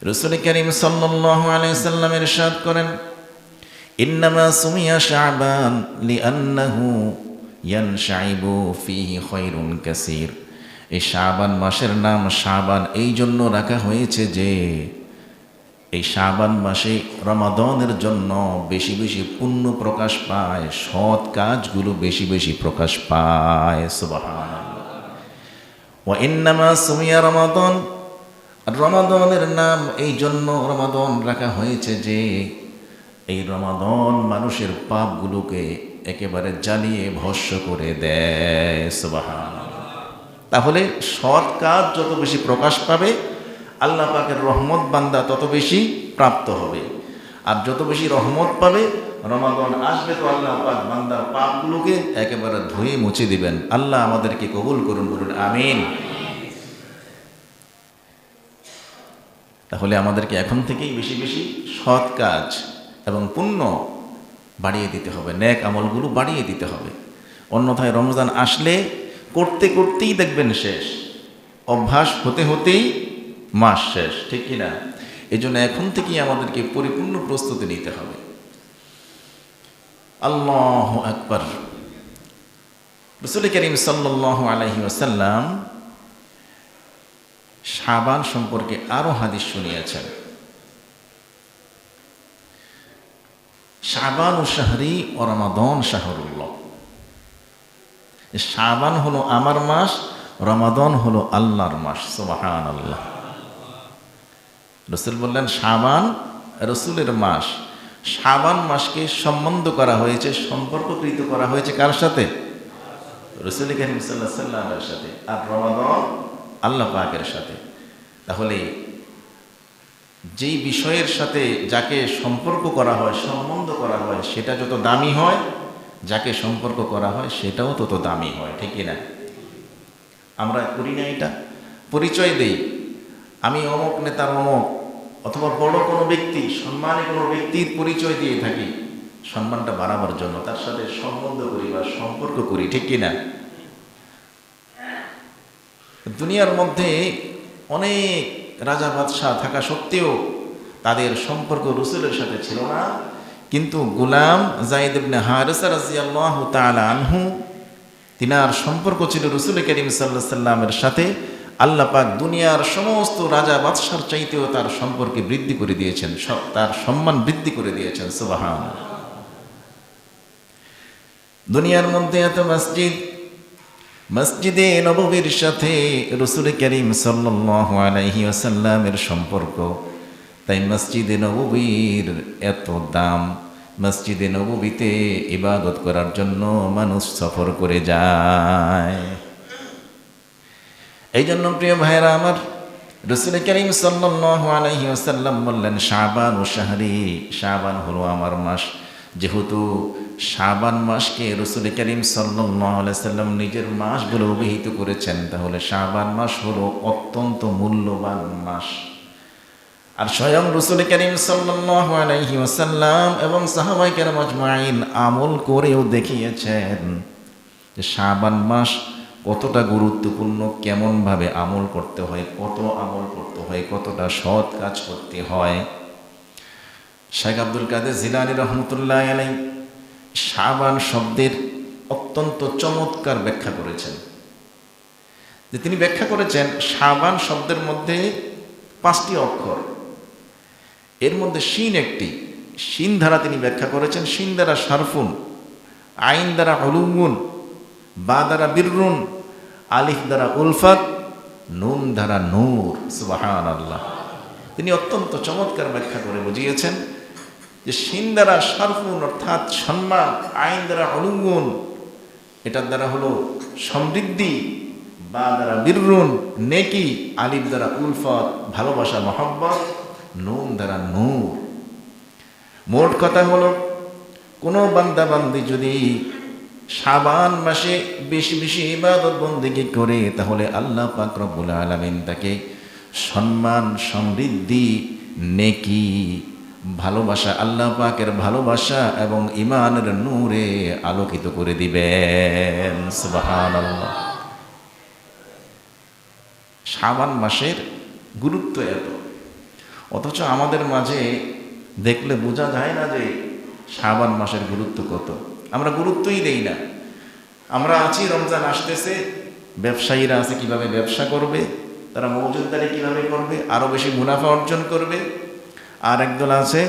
রাসূল করিম সাল্লাল্লাহু আলাইহি ওয়াসাল্লাম ইরশাদ করেন, ইন্নামা সুমিয়া শাবান লিআন্নাহু ইয়ানশাইবু ফীহি খায়রুন কাসীর। এই শাবান মাসের নাম শাবান এই জন্য রাখা হয়েছে যে এই শাবান মাসে রমাদানের জন্য বেশি বেশি পুণ্য প্রকাশ পায়, সৎ কাজগুলো বেশি বেশি প্রকাশ পায়। সুবহানাল্লাহ। ওয়া ইন্নামা সুমিয়া রমাদান, রমাদানের নাম এই জন্য রমাদান রাখা হয়েছে যে এই রমাদান মানুষের পাপগুলোকে একেবারে জ্বালিয়ে ভস্ম করে দেয়। সুবহানাল্লাহ। তাহলে সৎ কাজ যত বেশি প্রকাশ পাবে, আল্লাহ পাকের রহমত বান্দা তত বেশি প্রাপ্ত হবে। আর যত বেশি রহমত পাবে, রমাদান আসবে তো আল্লাহ পাক বান্দার পাপগুলোকে একেবারে ধুয়ে মুছে দিবেন। আল্লাহ আমাদেরকে কবুল করুন, বলুন আমিন। তাহলে আমাদেরকে এখন থেকেই বেশি বেশি সৎ কাজ এবং পুণ্য বাড়িয়ে দিতে হবে, নেক আমলগুলো বাড়িয়ে দিতে হবে। অন্যথায় রমজান আসলে করতে করতেই দেখবেন শেষ, অভ্যাস হতে হতেই মাস শেষ, ঠিক কিনা? এই জন্য এখন থেকেই আমাদেরকে পরিপূর্ণ প্রস্তুতি নিতে হবে। আল্লাহু আকবার। রাসূল করিম সাল্লাল্লাহু আলাইহি ওয়াসাল্লাম শাবান সম্পর্কে আরো হাদিস শুনিয়েছেন। শাবান ও শাহরি ও রমাদান শাহরুল্লাহ। শাবান হলো আমার মাস, রমাদান হলো আল্লাহর মাস। সুবহানাল্লাহ। রাসূল বললেন শাবান রাসূলের মাস। শাবান মাসকে সম্বন্ধ করা হয়েছে, সম্পর্ককৃত করা হয়েছে কার সাথে? রাসূল করিম সাল্লাল্লাহু আলাইহি ওয়াসাল্লামের সাথে। আর রমাদান আল্লাহ পাকের সাথে। তাহলে যেই বিষয়ের সাথে যাকে সম্পর্ক করা হয়, সম্বন্ধ করা হয়, সেটা যত দামি হয়, যাকে সম্পর্ক করা হয় সেটাও তত দামি হয়, ঠিক কিনা? আমরা করি না এটা? পরিচয় দেই, আমি অমুক নেতার অমুক, অথবা বড় কোনো ব্যক্তি, সম্মানী কোনো ব্যক্তির পরিচয় দিয়ে থাকি সম্মানটা বাড়াবার জন্য, তার সাথে সম্বন্ধ করি বা সম্পর্ক করি, ঠিক কিনা? দুনিয়ার মধ্যে অনেক রাজা বাদশাহ থাকা সত্ত্বেও তাদের সম্পর্ক রাসূলের সাথে ছিল না, কিন্তু গোলাম যায়েদ ইবনে হারিসা রাদিয়াল্লাহু তাআলা আনহু, তিনার সম্পর্ক ছিল রাসূল করিম সাল্লাল্লাহু আলাইহি ওয়াসাল্লামের সাথে। আল্লাহ পাক দুনিয়ার সমস্ত রাজা বাদশার চাইতেও তার সম্পর্কে বৃদ্ধি করে দিয়েছেন, তার সম্মান বৃদ্ধি করে দিয়েছেন। সুবহানাল্লাহ। দুনিয়ার মধ্যে এত মসজিদ, মসজিদে নববীর সাথে রাসূল করিম সাল্লাল্লাহু আলাইহি ওয়াসাল্লামের সম্পর্ক, তাই মসজিদে নববীর এত দাম। মসজিদে নববীতে ইবাদত করার জন্য মানুষ সফর করে যায়। এই জন্য প্রিয় ভাইরা আমার, রাসূল করিম সাল্লাল্লাহু আলাইহি ওয়াসাল্লাম বললেন শাবান ও শাহরি, শাবান হলো আমার মাস। যেহেতু শাবান মাসকে রাসূল করিম সাল্লাল্লাহু আলাইহি ওয়াসাল্লাম নিজের মাস বলে অভিহিত করেছেন, তাহলে শাবান মাস হলো অত্যন্ত মূল্যবান মাস। আর স্বয়ং রাসূল করিম সাল্লাল্লাহু আলাইহি ওয়াসাল্লাম এবং সাহাবায়ে কেরাম আজমাইন আমল করেও দেখিয়েছেন যে শাবান মাস কতটা গুরুত্বপূর্ণ, কেমনভাবে আমল করতে হয়, কত আমল করতে হয়, কতটা সৎ কাজ করতে হয়। শেখ আব্দুল কাদের জিলানী রহমতুল্লাহ আলাইহি শাবান শব্দের অত্যন্ত চমৎকার ব্যাখ্যা করেছেন। যে তিনি ব্যাখ্যা করেছেন শাবান শব্দের মধ্যে 5টি অক্ষর, এর মধ্যে শিন একটি, শিন দ্বারা তিনি ব্যাখ্যা করেছেন। শিন দ্বারা শারফুন, আইন দ্বারা উলুমুন, বা দ্বারা বিররুন, আলিফ দ্বারা উলফাত, নুন দ্বারা নূর। সুবহানাল্লাহ। তিনি অত্যন্ত চমৎকার ব্যাখ্যা করে বুঝিয়েছেন যে শিন দ্বারা শারফুন অর্থাৎ সম্মান, আইন দ্বারা উলুমুন এটার দ্বারা হলো সমৃদ্ধি, বা দ্বারা বিররুন নেকি, আলিফ দ্বারা উলফাত ভালোবাসা মহব্বত, নুন দ্বারা নূর। মোট কথা হলো কোনো বান্দা বান্দি যদি শাবান মাসে বেশি বেশি ইবাদত বন্দেগী করে, তাহলে আল্লাহ পাক রব্বুল আলামিন তাকে সম্মান, সমৃদ্ধি, নেকি, ভালোবাসা, আল্লাহ পাকের ভালোবাসা এবং ঈমানের নূরে আলোকিত করে দিবেন। সুবহানাল্লাহ। শাবান মাসের গুরুত্ব এত। অথচ আমাদের মাঝে দেখলে বোঝা যায় না যে শাবান মাসের গুরুত্ব কত। আমরা গুরুত্বই দেই না। আমরা আছি, রমজান আসতেছে, ব্যবসায়ীরা আছে কিভাবে ব্যবসা করবে, তারা মজুতদারি কিভাবে করবে, আরও বেশি মুনাফা অর্জন করবে। আর একদল আছে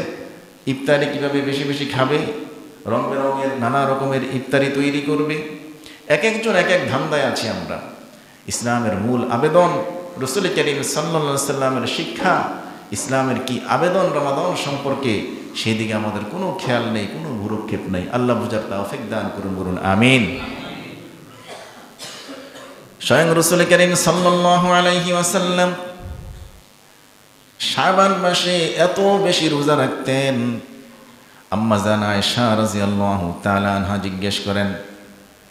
ইফতারি কিভাবে বেশি বেশি খাবে, রং বেরঙের নানা রকমের ইফতারি তৈরি করবে। এক একজন এক এক ধান্দায় আছি আমরা। ইসলামের মূল আবেদন, রাসূল করিম সাল্লাল্লাহু আলাইহি সাল্লামের শিক্ষা, ইসলামের কি আবেদন রমাদান সম্পর্কে, সেদিকে আমাদের কোনো খেয়াল নেই, কোনো ভ্রুক্ষেপ নেই। আল্লাহ বুঝার তৌফিক দান করুন, বলুন আমিন। স্বয়ং রাসূল করিম সাল্লাল্লাহু আলাইহি ওয়াসাল্লাম শাবান মাসে এত বেশি রোজা রাখতেন। আম্মা জান আয়েশা রাদিয়াল্লাহু তাআলা আনহা জিজ্ঞেস করেন,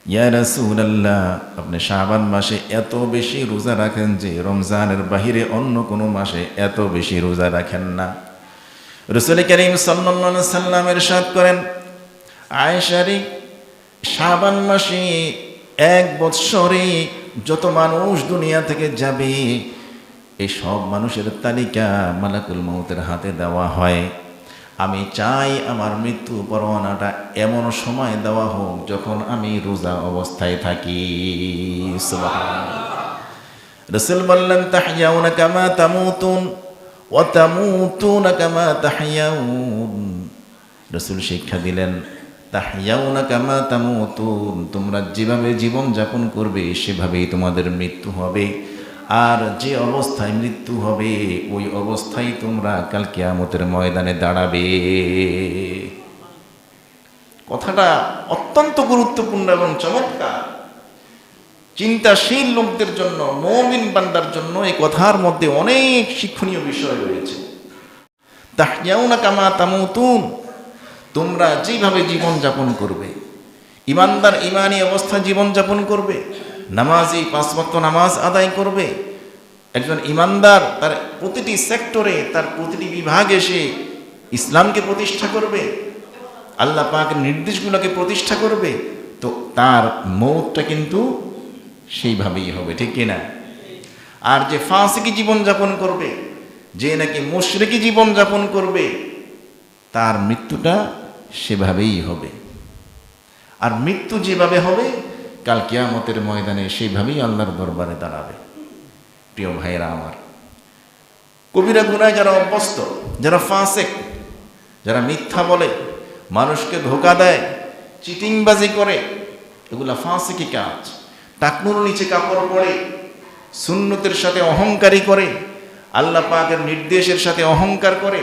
ইয়া রাসূলুল্লাহ, আপনি শাবান মাসে এত বেশি রোজা রাখেন যে রমজানের বাহিরে অন্য কোনো মাসে এত বেশি রোজা রাখেন না। রাসূল করিম সাল্লাল্লাহু আলাইহি ওয়াসাল্লাম ইরশাদ করেন, আয়েশা রে, শাবান মাসে এক বৎসরে যত মানুষ দুনিয়া থেকে যাবে, এই সব মানুষের তালিকা মালাকুল মউতের হাতে দেওয়া হয়। আমি চাই আমার মৃত্যু পরোয়ানাটা এমন সময় দেওয়া হোক যখন আমি রোজা অবস্থায় থাকি। সুবহানাল্লাহ। রাসূল বললেন, তাহইয়াউনা কামা তামুতুন ওয়া তামুতুনা কামা তাহইয়াউন। রাসূল শিক্ষা দিলেন, তাহইয়াউনা কামা তামুতুন, তোমরা যেভাবে জীবন যাপন করবে সেভাবেই তোমাদের মৃত্যু হবে। আর যে অবস্থায় মৃত্যু হবে ওই অবস্থায় তোমরা কাল কিয়ামতের ময়দানে দাঁড়াবে। কথাটা অত্যন্ত গুরুত্বপূর্ণ এবং চমৎকার। চিন্তাশীল লোকদের জন্য, মুমিন বান্দার জন্য এই কথার মধ্যে অনেক শিক্ষণীয় বিষয় রয়েছে। তাহইয়াউনা কামা তামুতুন, তোমরা যেভাবে জীবন যাপন করবে, ইমানদার ইমানি অবস্থায় জীবন যাপন করবে, নামাজি 5 ওয়াক্ত নামাজ আদায় করবে। একজন ইমানদার তার প্রতিটি সেক্টরে, তার প্রতিটি বিভাগে সে ইসলামকে প্রতিষ্ঠা করবে, আল্লাহ পাকের নির্দেশগুলোকে প্রতিষ্ঠা করবে, তো তার মওতটা কিন্তু সেইভাবেই হবে, ঠিক কিনা? আর যে ফাসিকি জীবন যাপন করবে, যে নাকি মুশরিকি জীবন যাপন করবে, তার মৃত্যুটা সেভাবেই হবে। আর মৃত্যু যেভাবে হবে কাল কিয়ামতের ময়দানে সেইভাবেই আল্লাহর দরবারে দাঁড়াবে। প্রিয় ভাইরা আমার, কবিরা গুনায় যারা অভ্যস্ত, যারা ফাসিক, যারা মিথ্যা বলে, মানুষকে ধোঁকা দেয়, চিটিংবাজি করে, এগুলা ফাসিকি কাজ। টাকনুর নিচে কাপড় পরে, সুন্নতের সাথে অহংকারী করে, আল্লাহ পাকের নির্দেশের সাথে অহংকার করে,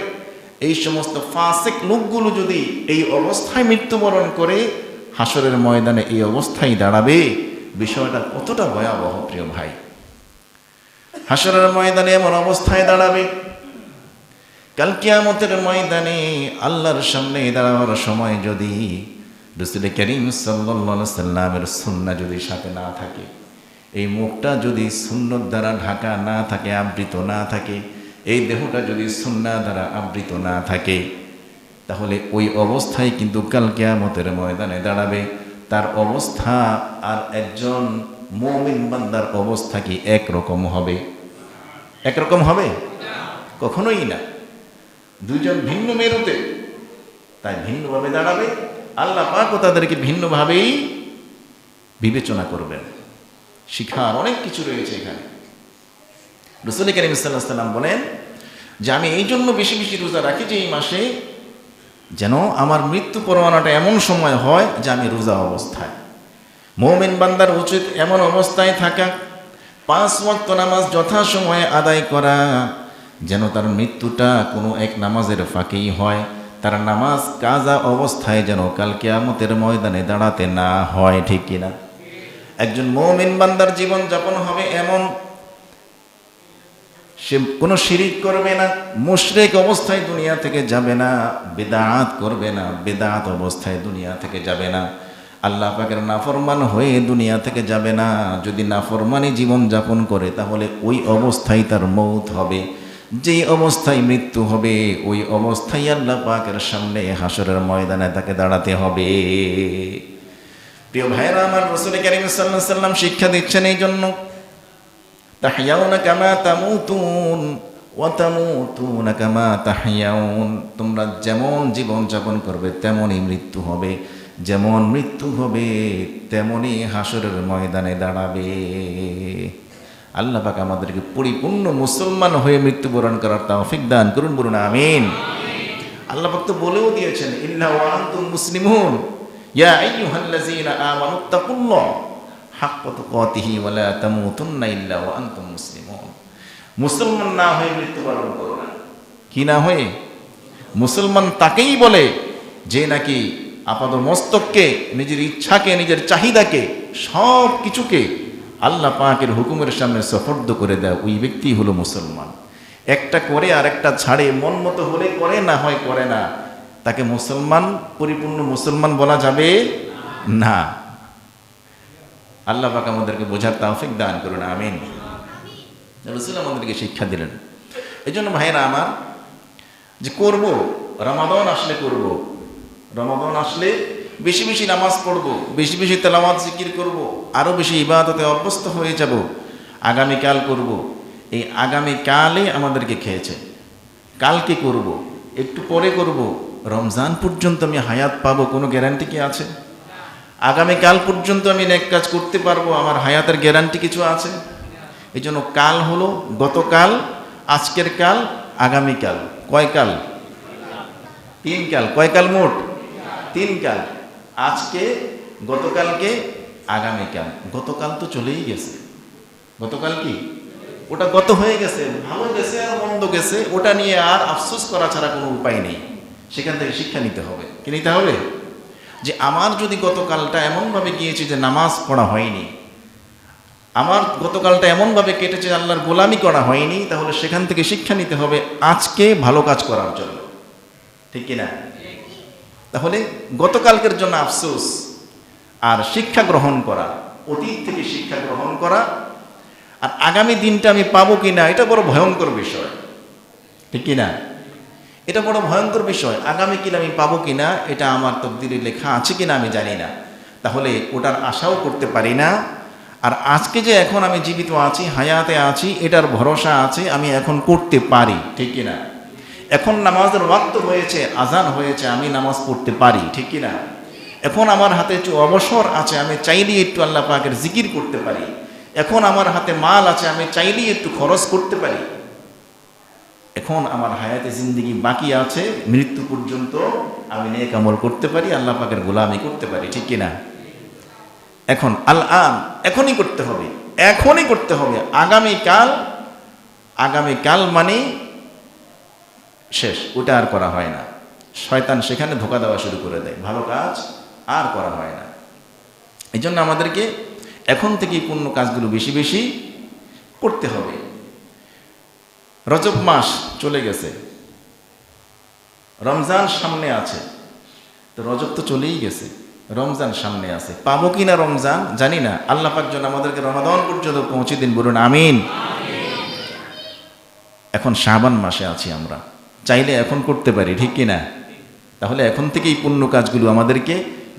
এই সমস্ত ফাসিক লোকগুলো যদি এই অবস্থায় মৃত্যুবরণ করে হাসরের ময়দানে এই অবস্থায় দাঁড়াবে, বিষয়টা কতটা ভয়াবহ প্রিয় ভাই। হাসরের ময়দানে এমন অবস্থায় দাঁড়াবে, কাল কিয়ামতের ময়দানে আল্লাহর সামনে দাঁড়াবার সময় যদি রাসূল করিম সাল্লাল্লাহু আলাইহি সাল্লামের সুন্নাহ যদি সাথে না থাকে, এই মুখটা যদি সুন্নত দ্বারা ঢাকা না থাকে, আবৃত না থাকে, এই দেহটা যদি সুন্নাহ দ্বারা আবৃত না থাকে, তাহলে ওই অবস্থায় কিন্তু কাল কিয়ামতের ময়দানে দাঁড়াবে। তার অবস্থা আর একজন মুমিন বান্দার অবস্থা কি একরকম হবে? একরকম হবে? কখনোই না। দুইজন ভিন্ন মেরুতে, তাই ভিন্নভাবে দাঁড়াবে। আল্লাহ পাকও তাদেরকে ভিন্নভাবেই বিবেচনা করবেন। শিখার অনেক কিছু রয়েছে এখানে। রাসূল করিম সাল্লাল্লাহু আলাইহি ওয়াসাল্লাম বলেন যে আমি এই জন্য বেশি বেশি রোজা রাখি যে এই মাসে যেন আমার মৃত্যু পরোয়ানাটা এমন সময় হয় যে আমি রোজা অবস্থায়। মুমিন বান্দার উচিত এমন অবস্থায় থাকা, 5 ওয়াক্ত নামাজ যথাসময়ে আদায় করা, যেন তার মৃত্যুটা কোনো এক নামাজের ফাঁকেই হয়। তার নামাজ কাজা অবস্থায় যেন কাল কিয়ামতের ময়দানে দাঁড়াতে না হয়, ঠিক কিনা? একজন মুমিন বান্দার জীবন যাপন হবে এমন, সে কোনো শিরিক করবে না, মুশরিক অবস্থায় দুনিয়া থেকে যাবে না, বিদআত করবে না, বিদআত অবস্থায় দুনিয়া থেকে যাবে না, আল্লাহ পাকের নাফরমান হয়ে দুনিয়া থেকে যাবে না। যদি নাফরমানি জীবন যাপন করে তাহলে ওই অবস্থায় তার মৌত হবে। যেই অবস্থায় মৃত্যু হবে ওই অবস্থায় আল্লাহ পাকের সামনে হাসরের ময়দানে তাকে দাঁড়াতে হবে। প্রিয় ভাইরা আমার, রাসূল কারীম সাল্লাল্লাহু আলাইহি ওয়াসাল্লাম শিক্ষা দিচ্ছেন এই জন্য, তাহইয়াউনা কামা তামুতুন ওয়া তামুতুনা কামা তাহইয়াউন, তোমরা যেমন জীবন যাপন করবে তেমনই মৃত্যু হবে, যেমন মৃত্যু হবে তেমনই হাসরের ময়দানে দাঁড়াবে। আল্লাহ পাক আমাদেরকে পরিপূর্ণ মুসলমান হয়ে মৃত্যুবরণ করার তৌফিক দান করুন, বলুন আমিন। আল্লাহ পাক তো বলেও দিয়েছেন, ইল্লা ওয়া আনতুম মুসলিমুন ইয়া আইয়ুহাল্লাযীনা আমানুত্তাকুল্লাহ হাক্কা তুকাতিহি ওয়া লা তামুতুন্না ইল্লা ওয়া আনতুম মুসলিমুন। মুসলমান না হয়ে মৃত্যুবরণ করো না। কি না হয়ে? মুসলমান তাকেই বলে যে নাকি আপাত মস্তককে, নিজের ইচ্ছাকে, নিজের চাহিদাকে, সব কিছুকে আল্লাহ পাকের হুকুমের সামনে সুপর্দ করে দেয়, ওই ব্যক্তি হলো মুসলমান। একটা করে আর একটা ছাড়ে, মন মতো হলে করে, না হয় করে না, তাকে মুসলমান, পরিপূর্ণ মুসলমান বলা যাবে না। আল্লাহ পাক আমাদেরকে বোঝার তৌফিক দান করুন, আমিন। রাসূল আমাদেরকে শিক্ষা দিলেন। এই জন্য ভাইয়েরা আমার, যে করব, রমাদান আসলে করব, রমাদান আসলে বেশি বেশি নামাজ পড়ব, বেশি বেশি তেলাওয়াত জিকির করব, আরও বেশি ইবাদতে অভ্যস্ত হয়ে যাব, আগামীকাল করব। এই আগামীকালে আমাদেরকে খেয়েছে, কালকে করব, একটু পরে করব, রমজান পর্যন্ত আমি হায়াত পাবো, কোনো গ্যারান্টি কি আছে? আগামীকাল পর্যন্ত আমি নেক কাজ করতে পারবো, আমার হায়াতের গ্যারান্টি কিছু আছে? এই জন্য কাল হলো গতকাল, আজকের কাল, আগামীকাল। কয় কাল? 3 কাল। কয় কাল মোট? 3 কাল। আজকে, গতকালকে, আগামীকাল। গতকাল তো চলেই গেছে। গতকাল কি? ওটা গত হয়ে গেছে, ভালো গেছে আর মন্দ গেছে, ওটা নিয়ে আর আফসোস করা ছাড়া কোনো উপায় নেই। সেখান থেকে শিক্ষা নিতে হবে। কি নিতে হবে? যে আমার যদি গতকালটা এমনভাবে গিয়েছে যে নামাজ পড়া হয়নি, আমার গতকালটা এমনভাবে কেটেছে আল্লাহর গোলামি করা হয়নি, তাহলে সেখান থেকে শিক্ষা নিতে হবে আজকে ভালো কাজ করার জন্য। ঠিক কিনা? তাহলে গতকালকের জন্য আফসোস আর শিক্ষা গ্রহণ করা, অতীত থেকে শিক্ষা গ্রহণ করা, আর আগামী দিনটা আমি পাবো কিনা, এটা বড় ভয়ঙ্কর বিষয়। ঠিক কিনা? এটা বড় ভয়ঙ্কর বিষয়। আগামী কিনা আমি পাবো কিনা, এটা আমার তকদিরে লেখা আছে কিনা আমি জানি না, তাহলে ওটার আশাও করতে পারি না। আর আজকে যে এখন আমি জীবিত আছি, হায়াতে আছি, এটার ভরসা আছে আমি এখন করতে পারি। ঠিক কিনা? এখন নামাজের ওয়াক্ত হয়েছে, আজান হয়েছে, আমি নামাজ পড়তে পারি। ঠিক কিনা? এখন আমার হাতে একটু অবসর আছে, আমি চাইলেই একটু আল্লাহ পাকের জিকির করতে পারি। এখন আমার হাতে মাল আছে, আমি চাইলেই একটু খরচ করতে পারি। এখন আমার হায়াতে জিন্দেগি বাকি আছে, মৃত্যু পর্যন্ত আমি নেক আমল করতে পারি, আল্লাহ পাকের গোলামি করতে পারি। ঠিক কিনা? এখন আল-আন, এখনই করতে হবে, এখনই করতে হবে। আগামীকাল, আগামীকাল মানে শেষ, ওটা আর করা হয় না। শয়তান সেখানে ধোঁকা দেওয়া শুরু করে দেয়, ভালো কাজ আর করা হয় না। এই জন্য আমাদেরকে এখন থেকেই পূর্ণ কাজগুলো বেশি বেশি করতে হবে। রজব মাস চলে গেছে, রমজান সামনে আছে, তো রজব তো চলেই গেছে, রমজান সামনে আছে, পাবো কিনা রমজান জানি না। আল্লাহ পাক যেন আমাদেরকে রমাদান পর্যন্ত পৌঁছে দিন, বলুন আমিন। এখন শাবান মাসে আছি আমরা, চাইলে এখন করতে পারি। ঠিক কিনা? তাহলে এখন থেকেই পূর্ণ কাজগুলো আমাদেরকে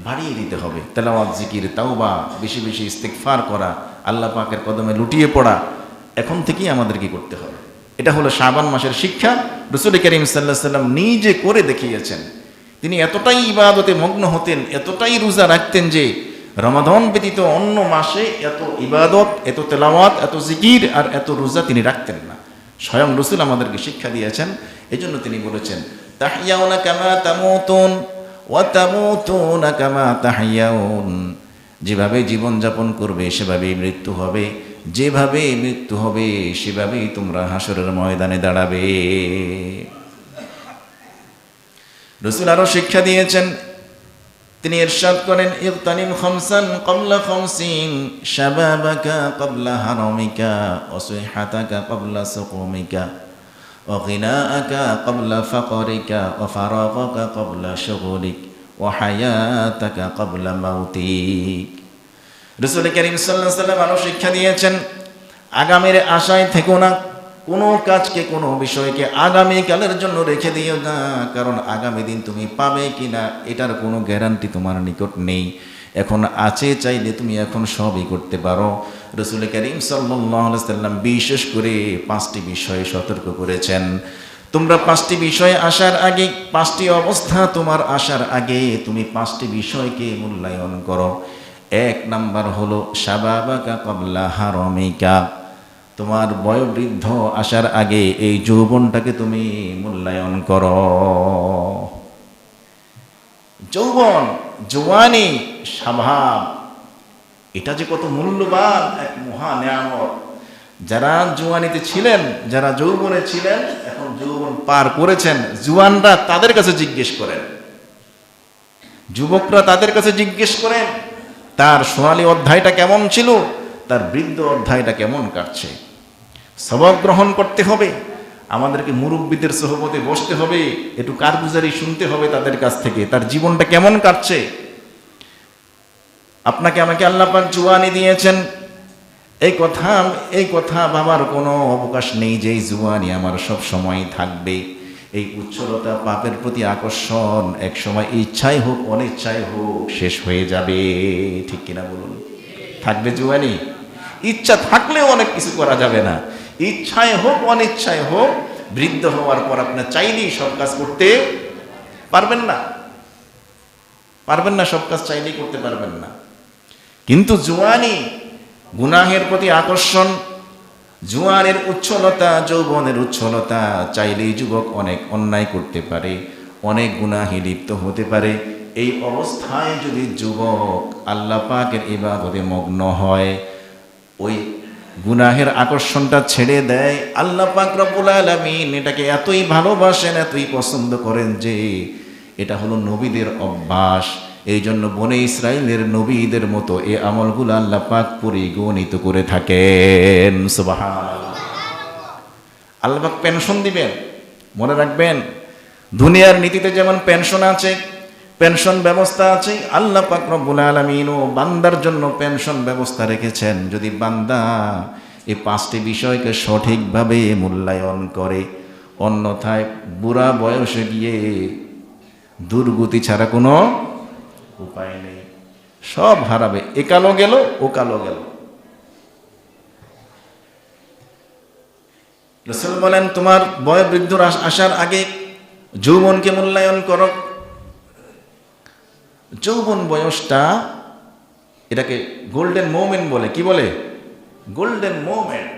বাড়িয়ে দিতে হবে। তেলাওয়াত, জিকির, তাওবা, বেশি বেশি ইস্তিগফার করা, আল্লাহ পাকের কদমে লুটিয়ে পড়া, এখন থেকেই আমাদেরকে করতে হবে। এটা হলো শাবান মাসের শিক্ষা। রাসূল করিম সাল্লাল্লাহু আলাইহি ওয়াসাল্লাম নিজে করে দেখিয়েছেন। তিনি এতটাই ইবাদতে মগ্ন হতেন, এতটাই রোজা রাখতেন যে রমাদান ব্যতীত অন্য মাসে এত ইবাদত, এত তেলাওয়াত, এত জিকির আর এত রোজা তিনি রাখতেন না। স্বয়ং রাসূল আমাদেরকে শিক্ষা দিয়েছেন। এই জন্য তিনি বলেছেন, তাহইয়াউনা কামা তামুতুন ওয়া তামুতুনা কামা তাহইয়াউন। যেভাবে জীবনযাপন করবে সেভাবেই মৃত্যু হবে, যেভাবে মৃত্যু হবে সেভাবেই তোমরা হাসরের ময়দানে দাঁড়াবে। রাসূল আরো শিক্ষা দিয়েছেন, তিনি ইরশাদ করেন, ইগতানিম খামসান ক্বাবলা খামসিন, শাবাবাকা ক্বাবলা হারামিকা, ওয়া সিহহাতাকা ক্বাবলা সুকুমিকা, ওয়া গিনাআকা ক্বাবলা ফাকরিকা, ওয়া ফারাগাকা ক্বাবলা শুগুলিক, ওয়া হায়াতাকা ক্বাবলা মাউতিক। রাসূল করিম সাল্লাল্লাহু আলাইহি ওয়াসাল্লাম আরো শিক্ষা দিয়েছেন, আগামীর আশায় থেকো না, কোনো কাজকে, কোনো বিষয়কে আগামীকালের জন্য রেখে দিও না, কারণ আগামী দিন তুমি পাবে কিনা এটার কোনো গ্যারান্টি তোমার নিকট নেই। এখন আছে, চাইলে তুমি এখন সবই করতে পারো, রাসূল করিম সাল্লাল্লাহু আলাইহি ওয়াসাল্লাম বিশেষ করে 5টি বিষয়ে সতর্ক করেছেন। তোমরা 5টি বিষয়ে আসার আগে, 5টি অবস্থা তোমার আসার আগে তুমি 5টি বিষয়কে মূল্যায়ন করো। 1 নাম্বার হলো শাবাবাকা ক্বাবলা হারামিকা, তোমার বয়োবৃদ্ধ আসার আগে এই যৌবনটাকে তুমি মূল্যায়ন করো। যৌবন, জওয়ানি, স্বভাব, এটা যে কত মূল্যবান এক মহা নিয়ামত। যারা জওয়ানিতে ছিলেন, যারা যৌবনে ছিলেন, এখন যৌবন পার করেছেন, জওয়ানরা তাদের কাছে জিজ্ঞেস করেন, যুবকরা তাদের কাছে জিজ্ঞেস করেন তার সোনালী অধ্যায়টা কেমন ছিল, তার বৃদ্ধ অধ্যায়টা কেমন কাটছে। সবক গ্রহণ করতে হবে, আমাদেরকে মুরব্বীদের সোহবতে বসতে হবে, একটু কারগুজারি শুনতে হবে তাদের কাছ থেকে, তার জীবনটা কেমন কাটছে। আপনাকে আমাকে আল্লাহ পাক জওয়ানি দিয়েছেন, এই কথা ভাবার কোনো অবকাশ নেই যে এই জওয়ানি আমার সব সময় থাকবে। এই উচ্ছলতা, পাপের প্রতি আকর্ষণ এক সময় ইচ্ছাই হোক অনিচ্ছাই হোক শেষ হয়ে যাবে, ঠিক কিনা বলুন? থাকবে জওয়ানি? ইচ্ছা থাকলেও অনেক কিছু করা যাবে না, ইচ্ছায় হোক অনিচ্ছায় হোক বৃদ্ধ হওয়ার পর আপনার চাইলেই সব কাজ করতে পারবেন না, সব কাজ চাইলেই করতে পারবেন না। কিন্তু জওয়ানি, গুনাহের প্রতি আকর্ষণ, জওয়ানের উচ্ছলতা, যৌবনের উচ্ছলতা, চাইলেই যুবক অনেক অন্যায় করতে পারে, অনেক গুনাহে লিপ্ত হতে পারে। এই অবস্থায় যদি যুবক আল্লাহ পাকের ইবাদতে মগ্ন হয়, ওই গুনাহের আকর্ষণটা ছেড়ে দেয়, আল্লাহ পাক রব্বুল আলামিন এটাকে এতই ভালোবাসেন, এতই পছন্দ করেন যে এটা হলো নবীদের অভ্যাস। এই জন্য বনে ইসরাইলের নবীদের মতো এই আমলগুলো আল্লাহ পাক পরিগণিত করে থাকেন। সুবহানাল্লাহ। আল্লাহ পাক পেনশন দিবেন, মনে রাখবেন, দুনিয়ার নীতিতে যেমন পেনশন আছে, পেনশন ব্যবস্থা আছে, আল্লাহ পাক রব্বুল আলামিন ও বান্দার জন্য পেনশন ব্যবস্থা রেখেছেন। যদি বান্দা এই 5টি বিষয়কে সঠিকভাবে মূল্যায়ন করে, অন্যথায় বুড়া বয়সে গিয়ে দুর্গতি ছাড়া কোনো উপায় নেই, সব হারাবে, একালো গেল ওকালো গেল। রাসূল বলেন তোমার বয়োবৃদ্ধ আসার আগে যৌবনকে মূল্যায়ন করো। যৌবন বয়সটা, এটাকে গোল্ডেন মোমেন্ট বলে। কি বলে? Golden moment.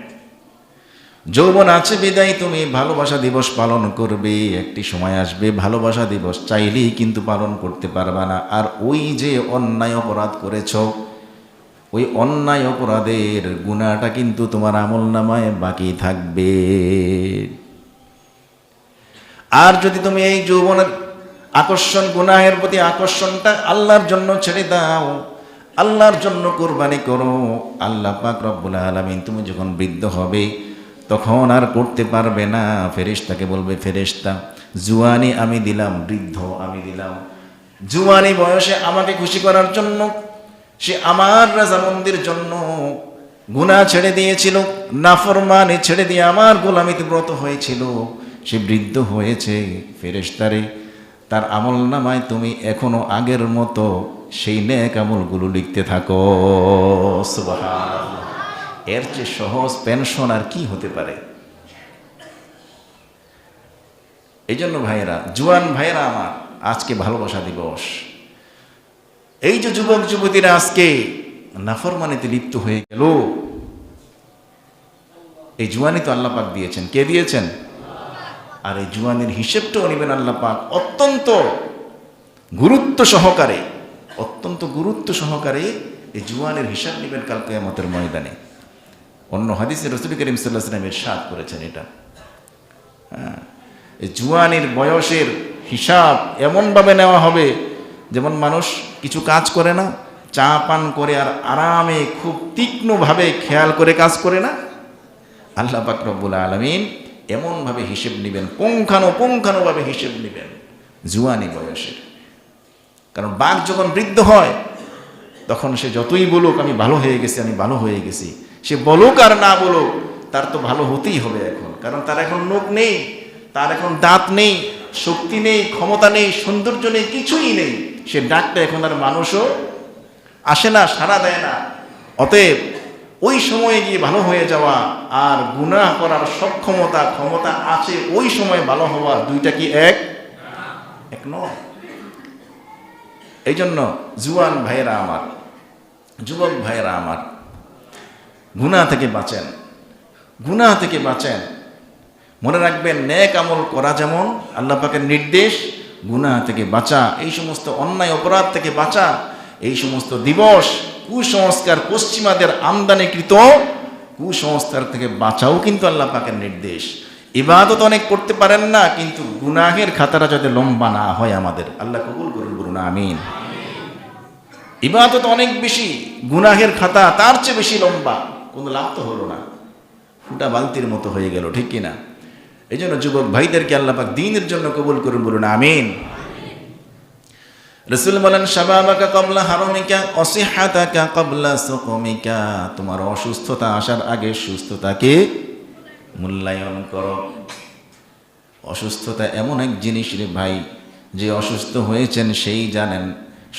যৌবন আছে বিদায় তুমি ভালোবাসা দিবস পালন করবে, একটি সময় আসবে ভালোবাসা দিবস চাইলেই কিন্তু পালন করতে পারবে না। আর ওই যে অন্যায় অপরাধ করেছ, ওই অন্যায় অপরাধের গুনাহটা কিন্তু তোমার আমলনামায় বাকি থাকবে। আর যদি তুমি এই যৌবনের আকর্ষণ, গুনাহের প্রতি আকর্ষণটা আল্লাহর জন্য ছেড়ে দাও, আল্লাহর জন্য কোরবানি করো, আল্লাহ পাক রব্বুল আলামিন তুমি যখন বৃদ্ধ হবে তখন আর করতে পারবে না। ফেরেশতাকে বলবে, ফেরেশতা জুয়ানি আমি দিলাম, বৃদ্ধ আমি দিলাম। জুয়ানি বয়সে আমাকে খুশি করার জন্য সে আমার রাজামন্দির জন্য গুনাহ ছেড়ে দিয়েছিল, নাফরমানি ছেড়ে দিয়ে আমার গোলামিতে ব্রত হয়েছিল, সে বৃদ্ধ হয়েছে। ফেরেশতারে তার আমলনামায় তুমি এখনো আগের মতো সেই নেক আমলগুলো লিখতে থাকো। সুবহানাল্লাহ। এর চেয়ে সহজ পেনশন আর কি হতে পারে? এই জন্য ভাইয়েরা, জুয়ান ভাইয়েরা আমার, আজকে ভালোবাসা দিবস। এই যে যুবক যুবতীরা আজকে নাফরমানিতে লিপ্ত হয়ে গেল, এই জুয়ানি তো আল্লাহ পাক দিয়েছেন। কে দিয়েছেন? আর এই জুয়ানির হিসেবটাও নেবেন আল্লাহ পাক অত্যন্ত গুরুত্ব সহকারে, অত্যন্ত গুরুত্ব সহকারে এই জুয়ানের হিসাব নেবেন কাল কিয়ামতের ময়দানে। অন্য হাদিসে রাসূল করিম সাল্লাল্লাহু আলাইহি ওয়াসাল্লাম ইরশাদ করেছেন এটা। এই জুয়ানির বয়সের হিসাব এমনভাবে নেওয়া হবে যেমন মানুষ কিছু কাজ করে না, চা পান করে আর আরামে খুব তীক্ষ্ণভাবে খেয়াল করে কাজ করে না, আল্লাহ পাক রব্বুল আলামিন এমনভাবে হিসেব নেবেন, পুঙ্খানুপুঙ্খানুভাবে হিসেব নেবেন জুয়ানি বয়সের। কারণ বাঘ যখন বৃদ্ধ হয় তখন সে যতই বলুক আমি ভালো হয়ে গেছি, আমি ভালো হয়ে গেছি, সে বলুক আর না বলুক তার তো ভালো হতেই হবে এখন। কারণ তার এখন নখ নেই, তার এখন দাঁত নেই, শক্তি নেই, ক্ষমতা নেই, সৌন্দর্য নেই, কিছুই নেই। সে ডাকটা এখন আর মানুষও আসে না, সাড়া দেয় না। অতএব ওই সময়ে গিয়ে ভালো হয়ে যাওয়া আর গুনাহ করার ক্ষমতা আছে ওই সময় ভালো হওয়া, দুইটা কি এক নয়। এই জন্য জুয়ান ভাইয়েরা আমার, যুবক ভাইয়েরা আমার, গুনাহ থেকে বাঁচেন, গুনাহ থেকে বাঁচেন। মনে রাখবেন, নেক আমল করা যেমন আল্লাহ পাকের নির্দেশ, গুনাহ থেকে বাঁচা, এই সমস্ত অন্যায় অপরাধ থেকে বাঁচা, এই সমস্ত দিবস কুসংস্কার, পশ্চিমাদের আমদানিকৃত কুসংস্কার থেকে বাঁচাও কিন্তু আল্লাহ পাকের নির্দেশ। ইবাদত অনেক করতে পারেন না, কিন্তু গুনাহের খাতাটা যাতে লম্বা না হয় আমাদের, আল্লাহ কবুল করুন, বলুন আমিন। ইবাদত অনেক বেশি, গুনাহের খাতা তার চেয়ে বেশি লম্বা, কোনো লাভ তো হলো না, ফুটা বালতির মতো হয়ে গেল, ঠিক কিনা? এই জন্য যুবক ভাইদেরকে আল্লাহ পাক দ্বীনের জন্য কবুল করুন, বলুন আমিন। রাসূল বলেন, শাবাবাকা ক্বাবলা হারামিকা ওয়া সিহহাতাকা ক্বাবলা সুকুমিকা, তোমার অসুস্থতা আসার আগে সুস্থতাকে মূল্যায়ন করো। অসুস্থতা এমন এক জিনিস রে ভাই, যে অসুস্থ হয়েছেন সেই জানেন,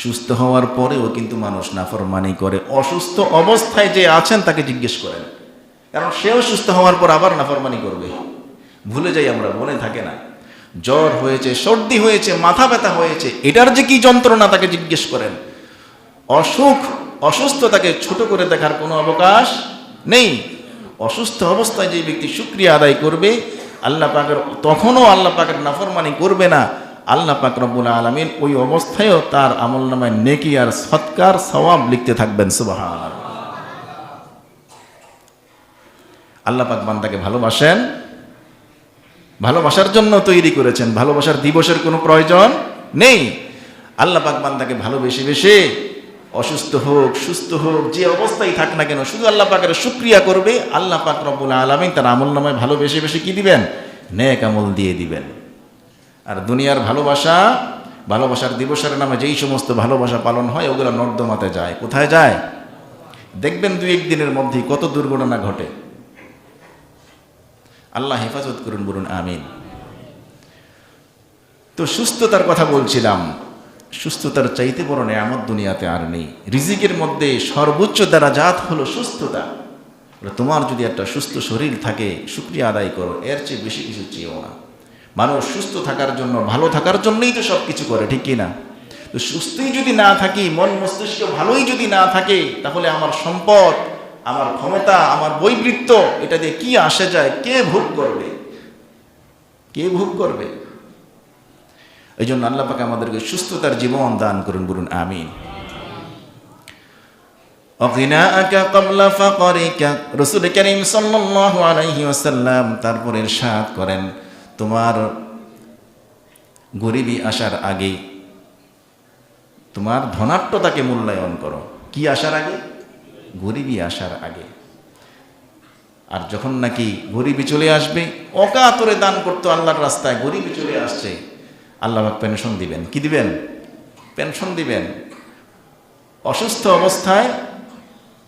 সুস্থ হওয়ার পরেও কিন্তু মানুষ নাফরমানি করে। অসুস্থ অবস্থায় যে আছেন তাকে জিজ্ঞেস করেন, কারণ সেও সুস্থ হওয়ার পর আবার নাফরমানি করবে। ভুলে যাই আমরা, মনে থাকে না। জ্বর হয়েছে, সর্দি হয়েছে, মাথা ব্যথা হয়েছে, এটার যে কি যন্ত্রণা তাকে জিজ্ঞেস করেন। অসুস্থতাকে ছোট করে দেখার কোনো অবকাশ নেই। অসুস্থ অবস্থায় যে ব্যক্তি শুকরিয়া আদায় করবে আল্লাহ পাকের, তখনও আল্লাহ পাকের নাফরমানি করবে না, আল্লাহ পাক রব্বুল আলামিন ওই অবস্থায়ও তার আমলনামায় নেকি আর সৎকার সওয়াব লিখতে থাকবেন। সুবহানাল্লাহ। আল্লাহ পাক বান্দাকে ভালোবাসেন, ভালোবাসার জন্য তৈরি করেছেন, ভালোবাসার দিবসের কোনো প্রয়োজন নেই। আল্লাহ পাক বান্দাকে ভালোবেসে বেশে অসুস্থ হোক সুস্থ হোক যে অবস্থায় থাক না কেন শুধু আল্লাহ পাকের শুকরিয়া করবে, আল্লাহ পাক রব্বুল আলামিন তার আমলনামায় ভালোবেসে বেশে কি দিবেন? নেক আমল দিয়ে দিবেন। আর দুনিয়ার ভালোবাসার দিবসের নামে যেই সমস্ত ভালোবাসা পালন হয় ওগুলো নর্দমাতে যায়। কোথায় যায়? দেখবেন দুই একদিনের মধ্যেই কত দুর্ঘটনা ঘটে। আল্লাহ হেফাজত করুন, বলুন আমিন। তো সুস্থতার কথা বলছিলাম, সুস্থতার চাইতে বড় নেয়ামত দুনিয়াতে আর নেই। রিজিকের মধ্যে সর্বোচ্চ দারাজাত হলো সুস্থতা। তোমার যদি একটা সুস্থ শরীর থাকে, শুকরিয়া আদায় করো, এর চেয়ে বেশি কিছু চেয়েও না। মানুষ সুস্থ থাকার জন্য, ভালো থাকার জন্যই তো সব কিছু করে, ঠিক কিনা? তো সুস্থই যদি না থাকি, মন মস্তিষ্ক ভালোই যদি না থাকে, তাহলে আমার সম্পদ, আমার ক্ষমতা, আমার বৈবৃত্ত, এটা দিয়ে কি আসে যায়? কে ভোগ করবে? কে ভোগ করবে? এই জন্য আল্লাহ পাক আমাদেরকে সুস্থতার জীবন দান করুন, বলুন আমিন। অগিনাআকা ক্বাবলা ফাকরিকা, রাসূল কারীম সাল্লাল্লাহু আলাইহি ওয়াসাল্লাম তারপর ইরশাদ করেন, তোমার গরিবী আসার আগে তোমার ধনাঢ্যতাকে মূল্যায়ন করো। কি আসার আগে? গরিবী আসার আগে। আর যখন নাকি গরিবী চলে আসবে, অকাতরে দান করতো আল্লাহর রাস্তায়, গরিবী চলে আসছে, আল্লাহ পাক পেনশন দিবেন। কি দিবেন? পেনশন দিবেন। অসুস্থ অবস্থায়,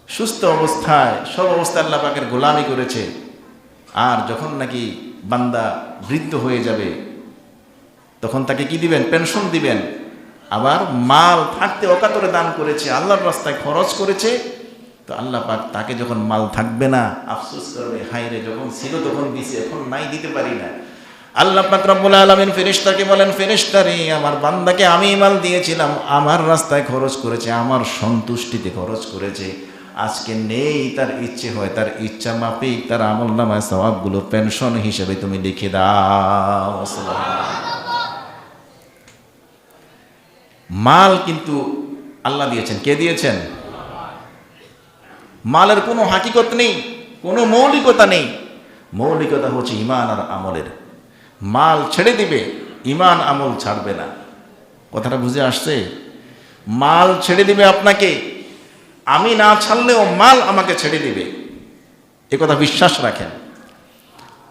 সুস্থ অবস্থায়, সব অবস্থায় আল্লাহ পাকের গোলামি করেছে। আর যখন নাকি বান্দা বৃদ্ধ হয়ে যাবে, তখন তাকে কি দিবেন? পেনশন দিবেন। আবার মাল থাকতে অকাতরে দান করেছে, আল্লাহর রাস্তায় খরচ করেছে, তো আল্লাহ পাক তাকে যখন মাল থাকবে না আফসোস করবে, হায় রে, যখন ছিল তখন দিছে, এখন নাই, দিতে পারি না। আল্লাহ পাক রব্বুল আলামিন ফেরেশতাকে বলেন, ফেরেশতা রে, আমার বান্দাকে আমি মাল দিয়েছিলাম, আমার রাস্তায় খরচ করেছে, আমার সন্তুষ্টিতে খরচ করেছে, আজকে নেই, তার ইচ্ছে হয়, তার ইচ্ছা মাফিক তার আমলনামায় সওয়াবগুলো পেনশন হিসেবে তুমি লিখে দাও। মাল কিন্তু আল্লাহ দিয়েছেন। কে দিয়েছেন? মালের কোনো হাকিকত নেই, কোনো মৌলিকতা নেই। মৌলিকতা হচ্ছে ঈমান আর আমলের। মাল ছেড়ে দিবে, ঈমান আমল ছাড়বে না। কথাটা বুঝে আসছে? মাল ছেড়ে দিবে আপনাকে, আমি না ছাড়লেও মাল আমাকে ছেড়ে দিবে, এ কথা বিশ্বাস রাখেন।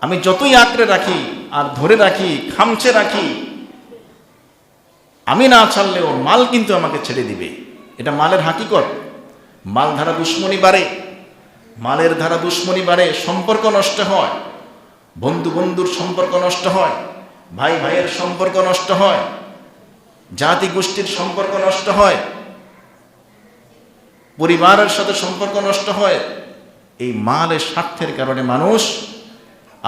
আমি যতই আঁকড়ে রাখি আর ধরে রাখি, খামচে রাখি, আমি না ছাড়লেও মাল কিন্তু আমাকে ছেড়ে দিবে। এটা মালের হাকিকত। মাল ধারা দুশ্মনী বাড়ে, মালের ধারা দুশ্মনী বাড়ে, সম্পর্ক নষ্ট হয়, বন্ধু বন্ধুর সম্পর্ক নষ্ট হয়, ভাই ভাইয়ের সম্পর্ক নষ্ট হয়, জাতি গোষ্ঠীর সম্পর্ক নষ্ট হয়, পরিবারের সাথে সম্পর্ক নষ্ট হয়, এই মালের স্বার্থের কারণে মানুষ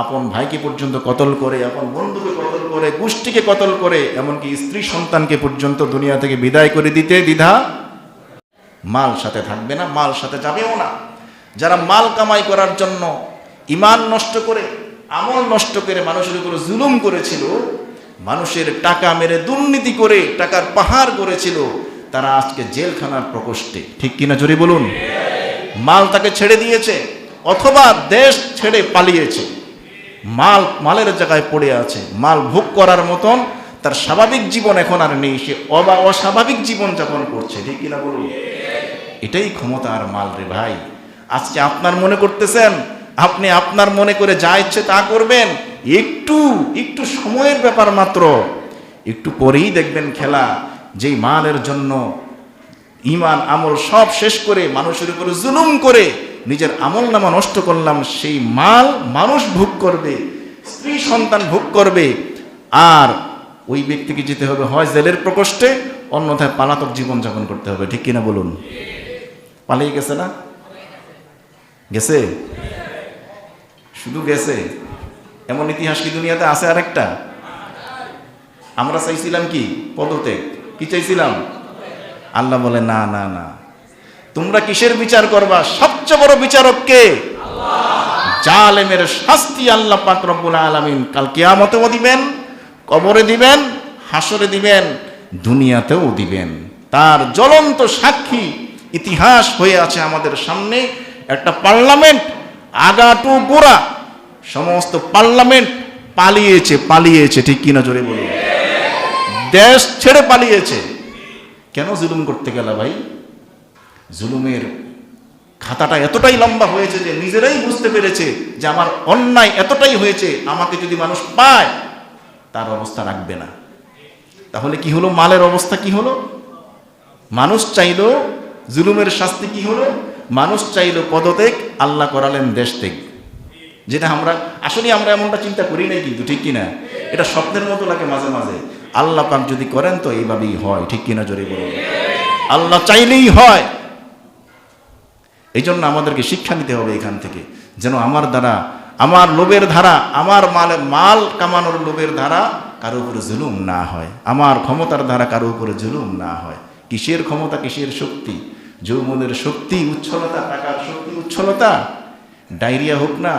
আপন ভাইকে পর্যন্ত কতল করে, আপন বন্ধুকে কতল করে, গোষ্ঠীকে কতল করে, এমনকি স্ত্রী সন্তানকে পর্যন্ত দুনিয়া থেকে বিদায় করে দিতে দ্বিধা। মাল সাথে থাকবে না, মাল সাথে যাবেও না। যারা মাল কামাই করার জন্য ঈমান নষ্ট করে, আমল নষ্ট করে মানুষের উপর জুলুম করেছিল, মানুষের টাকা মেরে দুর্নীতি করে টাকার পাহাড় করেছিল, তারা আজকে জেলখানার প্রকোষ্ঠে। ঠিক কিনা জোরে বলুন? মাল তাকে ছেড়ে দিয়েছে অথবা দেশ ছেড়ে পালিয়েছে, মালের জায়গায় পড়ে আছে, মাল ভোগ করার মতন তার স্বাভাবিক জীবন এখন আর নেই, সে অস্বাভাবিক জীবন যাপন করছে। ঠিক কিনা বলুন? এটাই ক্ষমতার মাল রে ভাই। আজকে আপনার মনে করতেছেন আপনি আপনার মনে করে যা ইচ্ছে তা করবেন, একটু সময়ের ব্যাপার মাত্র, একটু পরেই দেখবেন খেলা। যেই মালের জন্য ঈমান আমল সব শেষ করে মানুষের উপরে জুলুম করে নিজের আমল নামা নষ্ট করলাম, সেই মাল মানুষ ভোগ করবে, স্ত্রী সন্তান ভোগ করবে, আর ওই ব্যক্তিকে যেতে হবে হয় জেলের প্রকোষ্ঠে, অন্যথায় পালাতক জীবন যাপন করতে হবে। ঠিক কিনা বলুন? পালিয়ে গেছে না? গেছে? শুধু গেছে? এমন ইতিহাস কি দুনিয়াতে আছে? আরেকটা আমরা চাইছিলাম কি? পদত্যাগ। কি চাইছিলাম? আল্লাহ বলে না না না, তোমরা কিসের বিচার করবা? সবচেয়ে বড় বিচারক কে? জালেমের শাস্তি আল্লাহ পাক রব্বুল আলামিন কাল কিয়ামতেও দিবেন, কবরে দিবেন, হাসরে দিবেন, দুনিয়াতেও দিবেন। তার জ্বলন্ত সাক্ষী ইতিহাস হয়ে আছে আমাদের সামনে। একটা পার্লামেন্ট আগাটু গোড়া সমস্ত পার্লামেন্ট পালিয়েছে। ঠিক কিনা জোরে বলুন? দেশ ছেড়ে পালিয়েছে। কেন জুলুম করতে গেল ভাই? জুলুমের খাতাটা এতটাই লম্বা হয়েছে যে নিজেরাই বুঝতে পেরেছে যে আমার অন্যায় এতটাই হয়েছে, আমাকে যদি মানুষ পায় তার অবস্থা রাখবে না। তাহলে কি হলো? মালের অবস্থা কি হলো? মানুষ চাইলো জুলুমের শাস্তি, কি হলো? মানুষ চাইলো পদত্যাগ, আল্লাহ করালেন দেশ ত্যাগ। যেটা আমরা আসলে আমরা এমনটা চিন্তা করি নাই, কিন্তু ঠিক কিনা? এটা স্বপ্নের মতো লাগে মাঝে মাঝে। আল্লাহ পাক যদি করেন তো এইভাবেই হয়। ঠিক কিনা জোরে বলুন? আল্লাহ চাইলেই হয়। এই জন্য আমাদেরকে শিক্ষা নিতে হবে এখান থেকে, যেন আমার দ্বারা, আমার লোভের ধারা, আমার মাল কামানোর লোভের ধারা কারো উপরে জুলুম না হয়, আমার ক্ষমতার দ্বারা কারো উপরে জুলুম না হয়। কিসের ক্ষমতা, কিসের শক্তি? যৌবনের শক্তি, উচ্ছলতা, টাকার শক্তি, উচ্ছলতা। ডায়রিয়া হোক না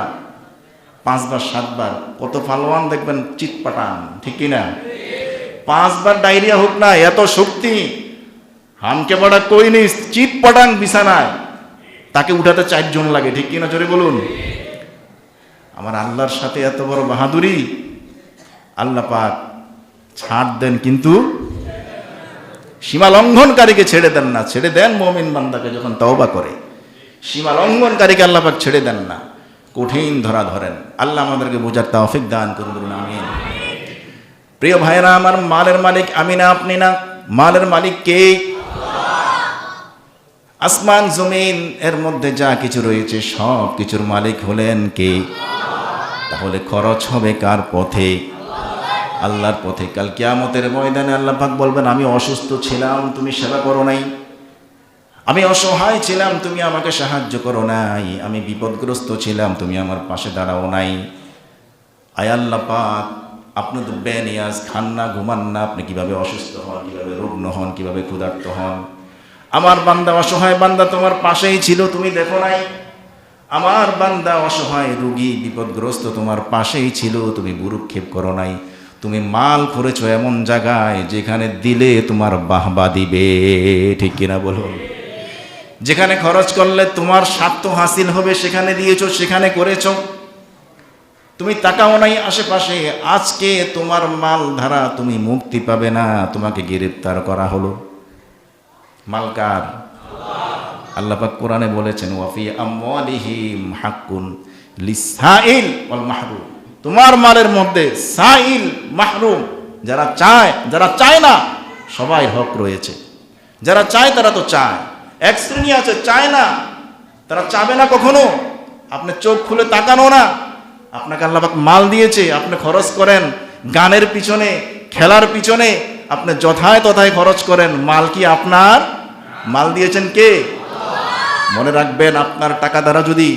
5 বার 7 বার, কত পালোয়ান দেখবেন চিৎপাটান। ঠিক কিনা? 5 বার ডায়রিয়া হোক না, এত শক্তি, হামকে পাড়া কই নিস, চিৎপাটান বিছানায়, তাকে উঠাতে 4 জন লাগে। ঠিক কিনা জোরে বলুন? আমার আল্লাহর সাথে এত বড় বাহাদুরি। আল্লাহ পাক ছাড় দেন কিন্তু সীমা লঙ্ঘনকারীকে ছেড়ে দেন না। ছেড়ে দেন মুমিন বান্দাকে যখন তওবা করে, সীমা লঙ্ঘনকারীকে আল্লাহ পাক ছেড়ে দেন না, কঠিন ধরা ধরেন। আল্লাহ আমাদেরকে বোঝার তৌফিক দান করুন, বলুন আমিন। প্রিয় ভাইরা আমার, মালের মালিক আমি না, আপনি না। মালের মালিক কে? আসমান জমিন এর মধ্যে যা কিছু রয়েছে সব কিছুর মালিক হলেন কে? তাহলে খরচ হবে কার পথে? আল্লাহর পথে। কাল কিয়ামতের ময়দানে আল্লাহ পাক বলবেন, আমি অসুস্থ ছিলাম, তুমি সেবা করো নাই। আমি অসহায় ছিলাম, তুমি আমাকে সাহায্য করো নাই। আমি বিপদগ্রস্ত ছিলাম, তুমি আমার পাশে দাঁড়াও নাই। আয় আল্লাহ পাক, আপনি তো বেনিয়াজ, খান না, ঘুমান না, আপনি কিভাবে অসুস্থ হন, কিভাবে রুগ্ন হন, কিভাবে ক্ষুধার্ত হন। আমার বান্দা অসহায় বান্দা তোমার পাশেই ছিল, তুমি দেখো নাই। আমার বান্দা অসহায় রোগী বিপদগ্রস্ত তোমার পাশেই ছিল, তুমি ভ্রুক্ষেপ করো নাই। তুমি মাল করেছো এমন জায়গায় যেখানে দিলে তোমার বাহবা দিবে। ঠিক কিনা বলুন? যেখানে খরচ করলে তোমার স্বার্থ হাসিল হবে সেখানে দিয়েছো, সেখানে করেছো। তুমি তাকাও নাই আশেপাশে, আজকে তোমার মাল ধারা তুমি মুক্তি পাবে না, তোমাকে গ্রেফতার করা হলো। মাল কার? আল্লাহ পাক কোরআনে বলেছেন, ওয়াফি আমওয়ালিহিম হাক্কুন লিসাইল ওয়াল মাহরুম। তোমার মালের মধ্যে সাইল মাহরুম, যারা চায় যারা চায় না, সবাই হক রয়েছে। যারা চায় তারা তো চায়, এক শ্রেণী আছে চায় না, তারা চাবে না কখনো। আপনি চোখ খুলে তাকানো না, আপনাকে আল্লাহ পাক মাল দিয়েছে, আপনি খরচ করেন গানের পিছনে, খেলার পিছনে, আপনি যথায় তথায় খরচ করেন। মাল কি আপনার? মাল দিয়েছেন কে? মনে রাখবেন, আপনার টাকা দ্বারা যদি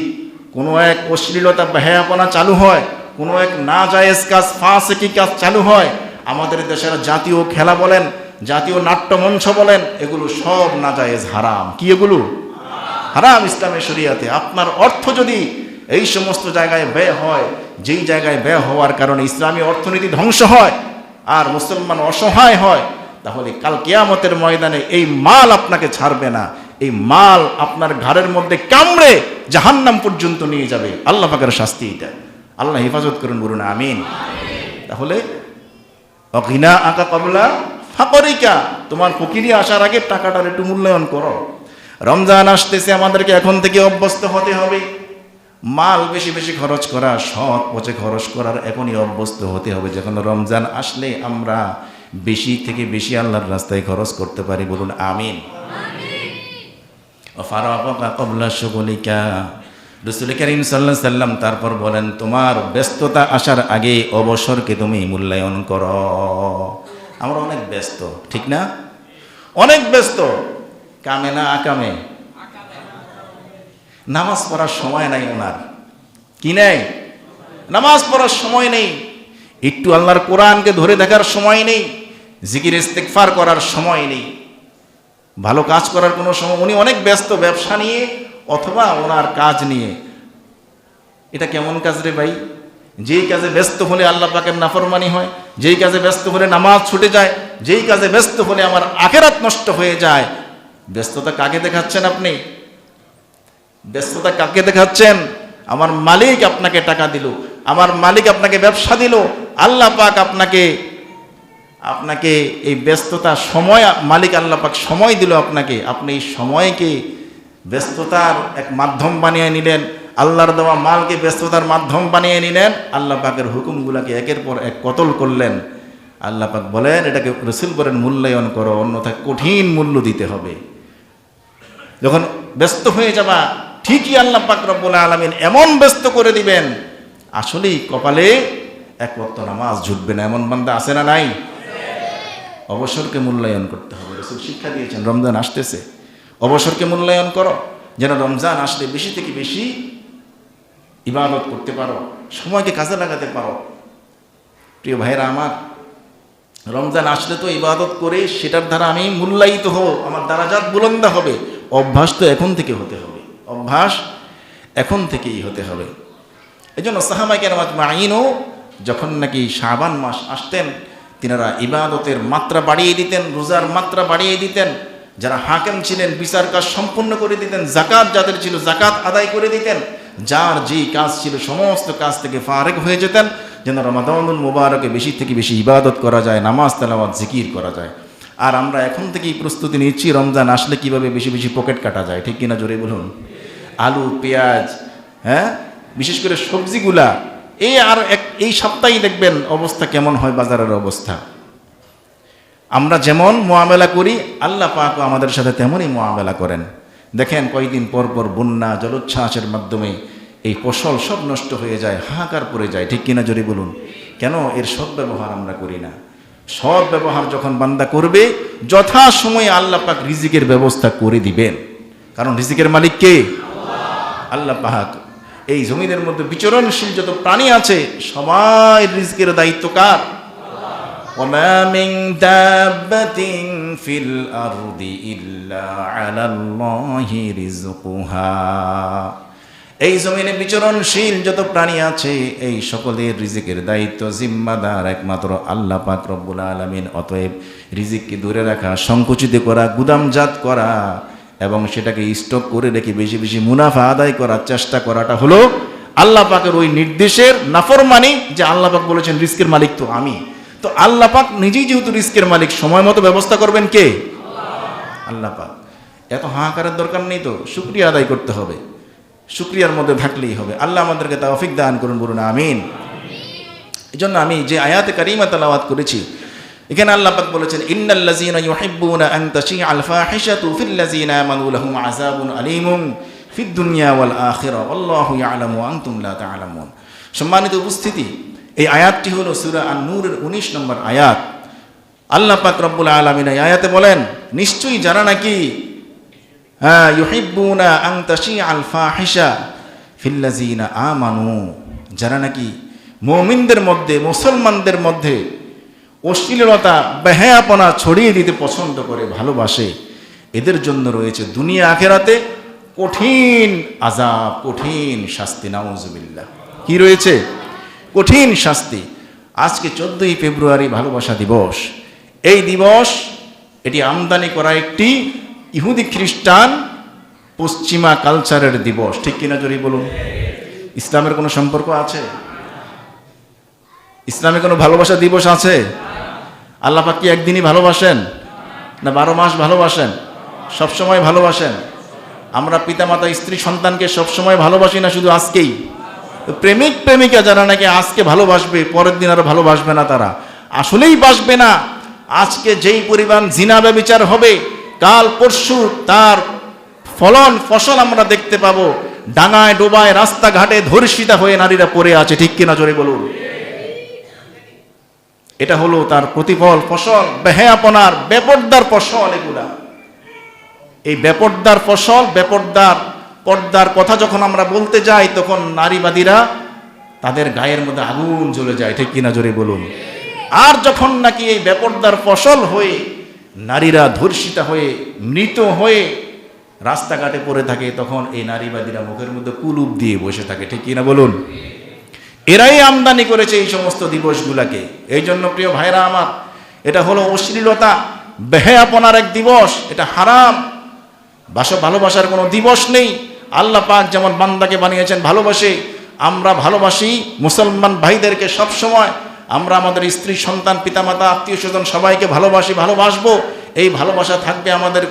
কোনো এক অশ্লীলতা বেহায়াপনা চালু হয়, কোনো এক না জায়েজ কাজ ফাসিকি কাজ চালু হয়, আমাদের দেশের জাতীয় খেলা বলেন, জাতীয় নাট্যমঞ্চ বলেন, এগুলো সব নাজায়েজ, হারাম। কি এগুলো? হারাম ইসলামের শরিয়াতে। আপনার অর্থ যদি এই সমস্ত জায়গায় ব্যয় হয়, যেই জায়গায় ব্যয় হওয়ার কারণে ইসলামী অর্থনীতি ধ্বংস হয় আর মুসলমান অসহায় হয়, তাহলে কাল কিয়ামতের ময়দানে এই মাল আপনাকে ছাড়বে না, এই মাল আপনার ঘরের মধ্যে কামড়ে জাহান্নাম পর্যন্ত নিয়ে যাবে। আল্লাহ পাকের শাস্তি এটা। আল্লাহ হেফাজত করুন, বলুন আমিন। তাহলে অগিনা আকা কবলা ফাকরিকা, তোমার ফকিরি আসার আগে টাকাটার একটু মূল্যায়ন করো। রমজান আসতেছে, আমাদেরকে এখন থেকে অভ্যস্ত হতে হবে মাল বেশি বেশি খরচ করা, সৎ পথে খরচ করার এখনই অভ্যস্ত হতে হবে, যখন রমজান আসলে আমরা বেশি থেকে বেশি আল্লাহর রাস্তায় খরচ করতে পারি, বলুন আমিন। রাসূল কারীম সাল্লাল্লাহু আলাইহি সাল্লাম তারপর বলেন, তোমার ব্যস্ততা আসার আগে অবসরকে তুমি মূল্যায়ন করো। আমরা অনেক ব্যস্ত, ঠিক না? অনেক ব্যস্ত, কামে না আকামে। নামাজ পড়ার সময় নাই ওনার, কি নেই? নামাজ পড়ার সময় নেই, একটু আল্লাহর কোরআনকে ধরে দেখার সময় নেই, জিকির ইস্তেগফার করার সময় নেই, ভালো কাজ করার কোনো সময়। উনি অনেক ব্যস্ত ব্যবসা নিয়ে অথবা ওনার কাজ নিয়ে। এটা কেমন কাজ রে ভাই? যেই কাজে ব্যস্ত হলে আল্লাহ পাকের নাফরমানি হয়, যেই কাজে ব্যস্ত হলে নামাজ ছুটে যায়, যেই কাজে ব্যস্ত হলে আমার আখিরাত নষ্ট হয়ে যায়। ব্যস্ততা কাকে দেখাচ্ছেন আপনি? ব্যস্ততা কাকে দেখাচ্ছেন? আমার মালিক আপনাকে টাকা দিল, আমার মালিক আপনাকে ব্যবসা দিল, আল্লাহ পাক আপনাকে এই ব্যস্ততা সময়, মালিক আল্লাহ পাক সময় দিল আপনাকে, আপনি এই সময়কে ব্যস্ততার এক মাধ্যম বানিয়ে নিলেন, আল্লাহর দেওয়া মালকে ব্যস্ততার মাধ্যম বানিয়ে নিলেন, আল্লাহ পাকের হুকুমগুলোকে একের পর এক কতল করলেন। আল্লাহ পাক বলেন, এটাকে রাসূল বলেন মূল্যায়ন করো, অন্যথায় কঠিন মূল্য দিতে হবে। যখন ব্যস্ত হয়ে যাবা, ঠিকই আল্লাহ পাক রব্বুল আলামিন এমন ব্যস্ত করে দিবেন, আসলেই কপালে এক ওয়াক্ত নামাজ জুটবে না। এমন বান্দা আছে না নাই? অবসরকে মূল্যায়ন করতে হবে। রাসূল শিক্ষা দিয়েছেন, রমজান আসতেছে, অবসরকে মূল্যায়ন করো, যেন রমজান আসলে বেশি থেকে বেশি ইবাদত করতে পারো, সময়কে কাজে লাগাতে পারো। প্রিয় ভাইরা আমার, রমজান আসলে তো ইবাদত করে সেটার দ্বারা আমি মূল্যায়িত হব, আমার দারাজাত বুলন্দ হবে। অভ্যাস তো এখন থেকে হতে হবে, অভ্যাস এখন থেকেই হতে হবে। এই জন্য সাহাবায়ে কেরাম আজমাইনও যখন নাকি শাবান মাস আসতেন, তিনারা ইবাদতের মাত্রা বাড়িয়ে দিতেন, রোজার মাত্রা বাড়িয়ে দিতেন। যারা হাকেম ছিলেন বিচার কাজ সম্পূর্ণ করে দিতেন, জাকাত যাদের ছিল জাকাত আদায় করে দিতেন, যার যেই কাজ ছিল সমস্ত কাজ থেকে ফারেক হয়ে যেতেন, যেন রমাদানুল মুবারকে বেশি থেকে বেশি ইবাদত করা যায়, নামাজ তেলাওয়াত জিকির করা যায়। আর আমরা এখন থেকেই প্রস্তুতি নিচ্ছি রমজান আসলে কিভাবে বেশি বেশি পকেট কাটা যায়, ঠিক কিনা জোরে বলুন? আলু পেঁয়াজ, হ্যাঁ, বিশেষ করে সবজিগুলা, এই সপ্তাহেই দেখবেন অবস্থা কেমন হয়, বাজারের অবস্থা। আমরা যেমন মুআমেলা করি, আল্লাহ পাকও আমাদের সাথে তেমনই মুআমেলা করেন। দেখেন কয়েকদিন পর পর বন্যা জলোচ্ছ্বাসের মাধ্যমে এই ফসল সব নষ্ট হয়ে যায়, হাহাকার পড়ে যায়, ঠিক কিনা জোরে বলুন? কেন? এর সদ্ব্যবহার আমরা করি না। সদ্ব্যবহার যখন বান্দা করবে, যথাসময়ে আল্লাহ পাক রিজিকের ব্যবস্থা করে দিবেন। কারণ রিজিকের মালিক কে? আল্লাহ পাক। এই জমিনের মধ্যে বিচরণশীল যত প্রাণী আছে, সবাই রিজিকের দায়িত্ব কার? وَمَا مِن دَابَّةٍ فِي الْأَرْضِ إِلَّا عَلَى اللَّهِ رِزْقُهَا। এই জমিনে বিচরণশীল যত প্রাণী আছে, এই সকলের রিজিকের দায়িত্ব জিম্মাদার একমাত্র আল্লাহ পাক রব্বুল আলামিন। অতএব রিজিককে দূরে রাখা, সংকুচিত করা, গুদামজাত করা এবং সেটাকে স্টক করে রেখে বেশি বেশি মুনাফা আদায় করার চেষ্টা করাটা হলো আল্লাহ পাকের ওই নির্দেশের নাফরমানি। যে আল্লাহ পাক বলেছেন রিজিকের মালিক তো আমি, তো আল্লাহ পাক নিজেই যেহেতু রিজিকের মালিক, সময় মতো ব্যবস্থা করবেন কে? আল্লাহ পাক। এত হাহাকারের দরকার নেই তো, শুকরিয়া আদায় করতে হবে, শুকরিয়ার মধ্যে থাকলেই হবে। আল্লাহ আমাদেরকে তৌফিক দান করুন, বলুন আমিন। এই জন্য আমি যে আয়াতে কারিমা তেলাওয়াত করেছি, এখানে আল্লাহ পাক বলেছেন, ইন্নাল্লাযীনা ইউহিব্বুনা আন তাশিআল ফাহিশাতু ফিল্লাযীনা আমানু লাহুম আযাবুন আলীমুন ফিদ দুনিয়া ওয়াল আখিরা ওয়াল্লাহু ইয়ালামু ওয়া আনতুম লা তা'লামুন। সম্মানিত উপস্থিতি, এই আয়াতটি হলো সূরা আন-নূরের 19 নম্বর আয়াত। আল্লাহ পাক রব্বুল আলামিন এই আয়াতে বলেন, নিশ্চয়ই যারা নাকি ইউহিব্বুনা আন তাশিআল ফাহিশা ফিল্লাযিনা আমানু, যারা নাকি মুমিনদের মধ্যে, মুসলমানদের মধ্যে অশ্লীলতা বেহায়াপনা ছড়িয়ে দিতে পছন্দ করে, ভালোবাসে, এদের জন্য রয়েছে দুনিয়া আখেরাতে কঠিন আযাব, কঠিন শাস্তি। নাউযুবিল্লাহ। কি রয়েছে? কঠিন শাস্তি। আজকে 14ই ফেব্রুয়ারি ভালোবাসা দিবস। এই দিবস এটি আমদানি করা একটি ইহুদি খ্রিস্টান পশ্চিমা কালচারের দিবস। ঠিক কিনা জোরে বলুন? ইসলামের কোনো সম্পর্ক আছে? ইসলামে কোনো ভালোবাসা দিবস আছে? আল্লাহ পাক কি একদিনই ভালোবাসেন, না 12 মাস ভালোবাসেন? সবসময় ভালোবাসেন? আমরা পিতামাতা স্ত্রী সন্তানকে সবসময় ভালোবাসি, না শুধু আজকেই? প্রেমিক প্রেমিকা যারা নাকি আজকে ভালোবাসবে, পরের দিন আর ভালোবাসবে না, তারা আসলেই বাসবে না। আজকে যেই পরিমাণ জিনা ব্যভিচার হবে, কাল পরশু তার ফসল আমরা দেখতে পাবো। ডাঙায় ডোবায় রাস্তাঘাটে ধর্ষিতা হয়ে নারীরা পড়ে আছে। ঠিক কিনা জোরে বলুন? এটা হলো তার প্রতিফল, ফসল, বেহায়াপনার, বেপরদার ফসল এগুলা। এই বেপরদার ফসল, পর্দার কথা যখন আমরা বলতে যাই, তখন নারীবাদীরা তাদের গায়ের মধ্যে আগুন জ্বলে যায়। ঠিক কিনা জোরে বলুন? আর যখন নাকি এই বেপরদার ফসল হয়ে নারীরা ধর্ষিতা হয়ে, মৃত হয়ে রাস্তাঘাটে পড়ে থাকে, তখন এই নারীবাদীরা মুখের মধ্যে কুলুপ দিয়ে বসে থাকে। ঠিক কিনা বলুন? এরাই আমদানি করেছে এই সমস্ত দিবসগুলাকে। এই জন্য প্রিয় ভাইরা আমার, এটা হলো অশ্লীলতা বেহায়াপনার এক দিবস। এটা হারাম। ভালোবাসার কোনো দিবস নেই। আল্লাহ পাক যেমন বান্দাকে বানিয়েছেন ভালোবাসে, আমরা ভালোবাসি মুসলমান ভাইদেরকে সব সময়। আমরা আমাদের স্ত্রী সন্তান পিতামাতা আত্মীয় স্বজন সবাইকে ভালোবাসি, ভালোবাসবো। এই ভালোবাসা থাকবে আমাদের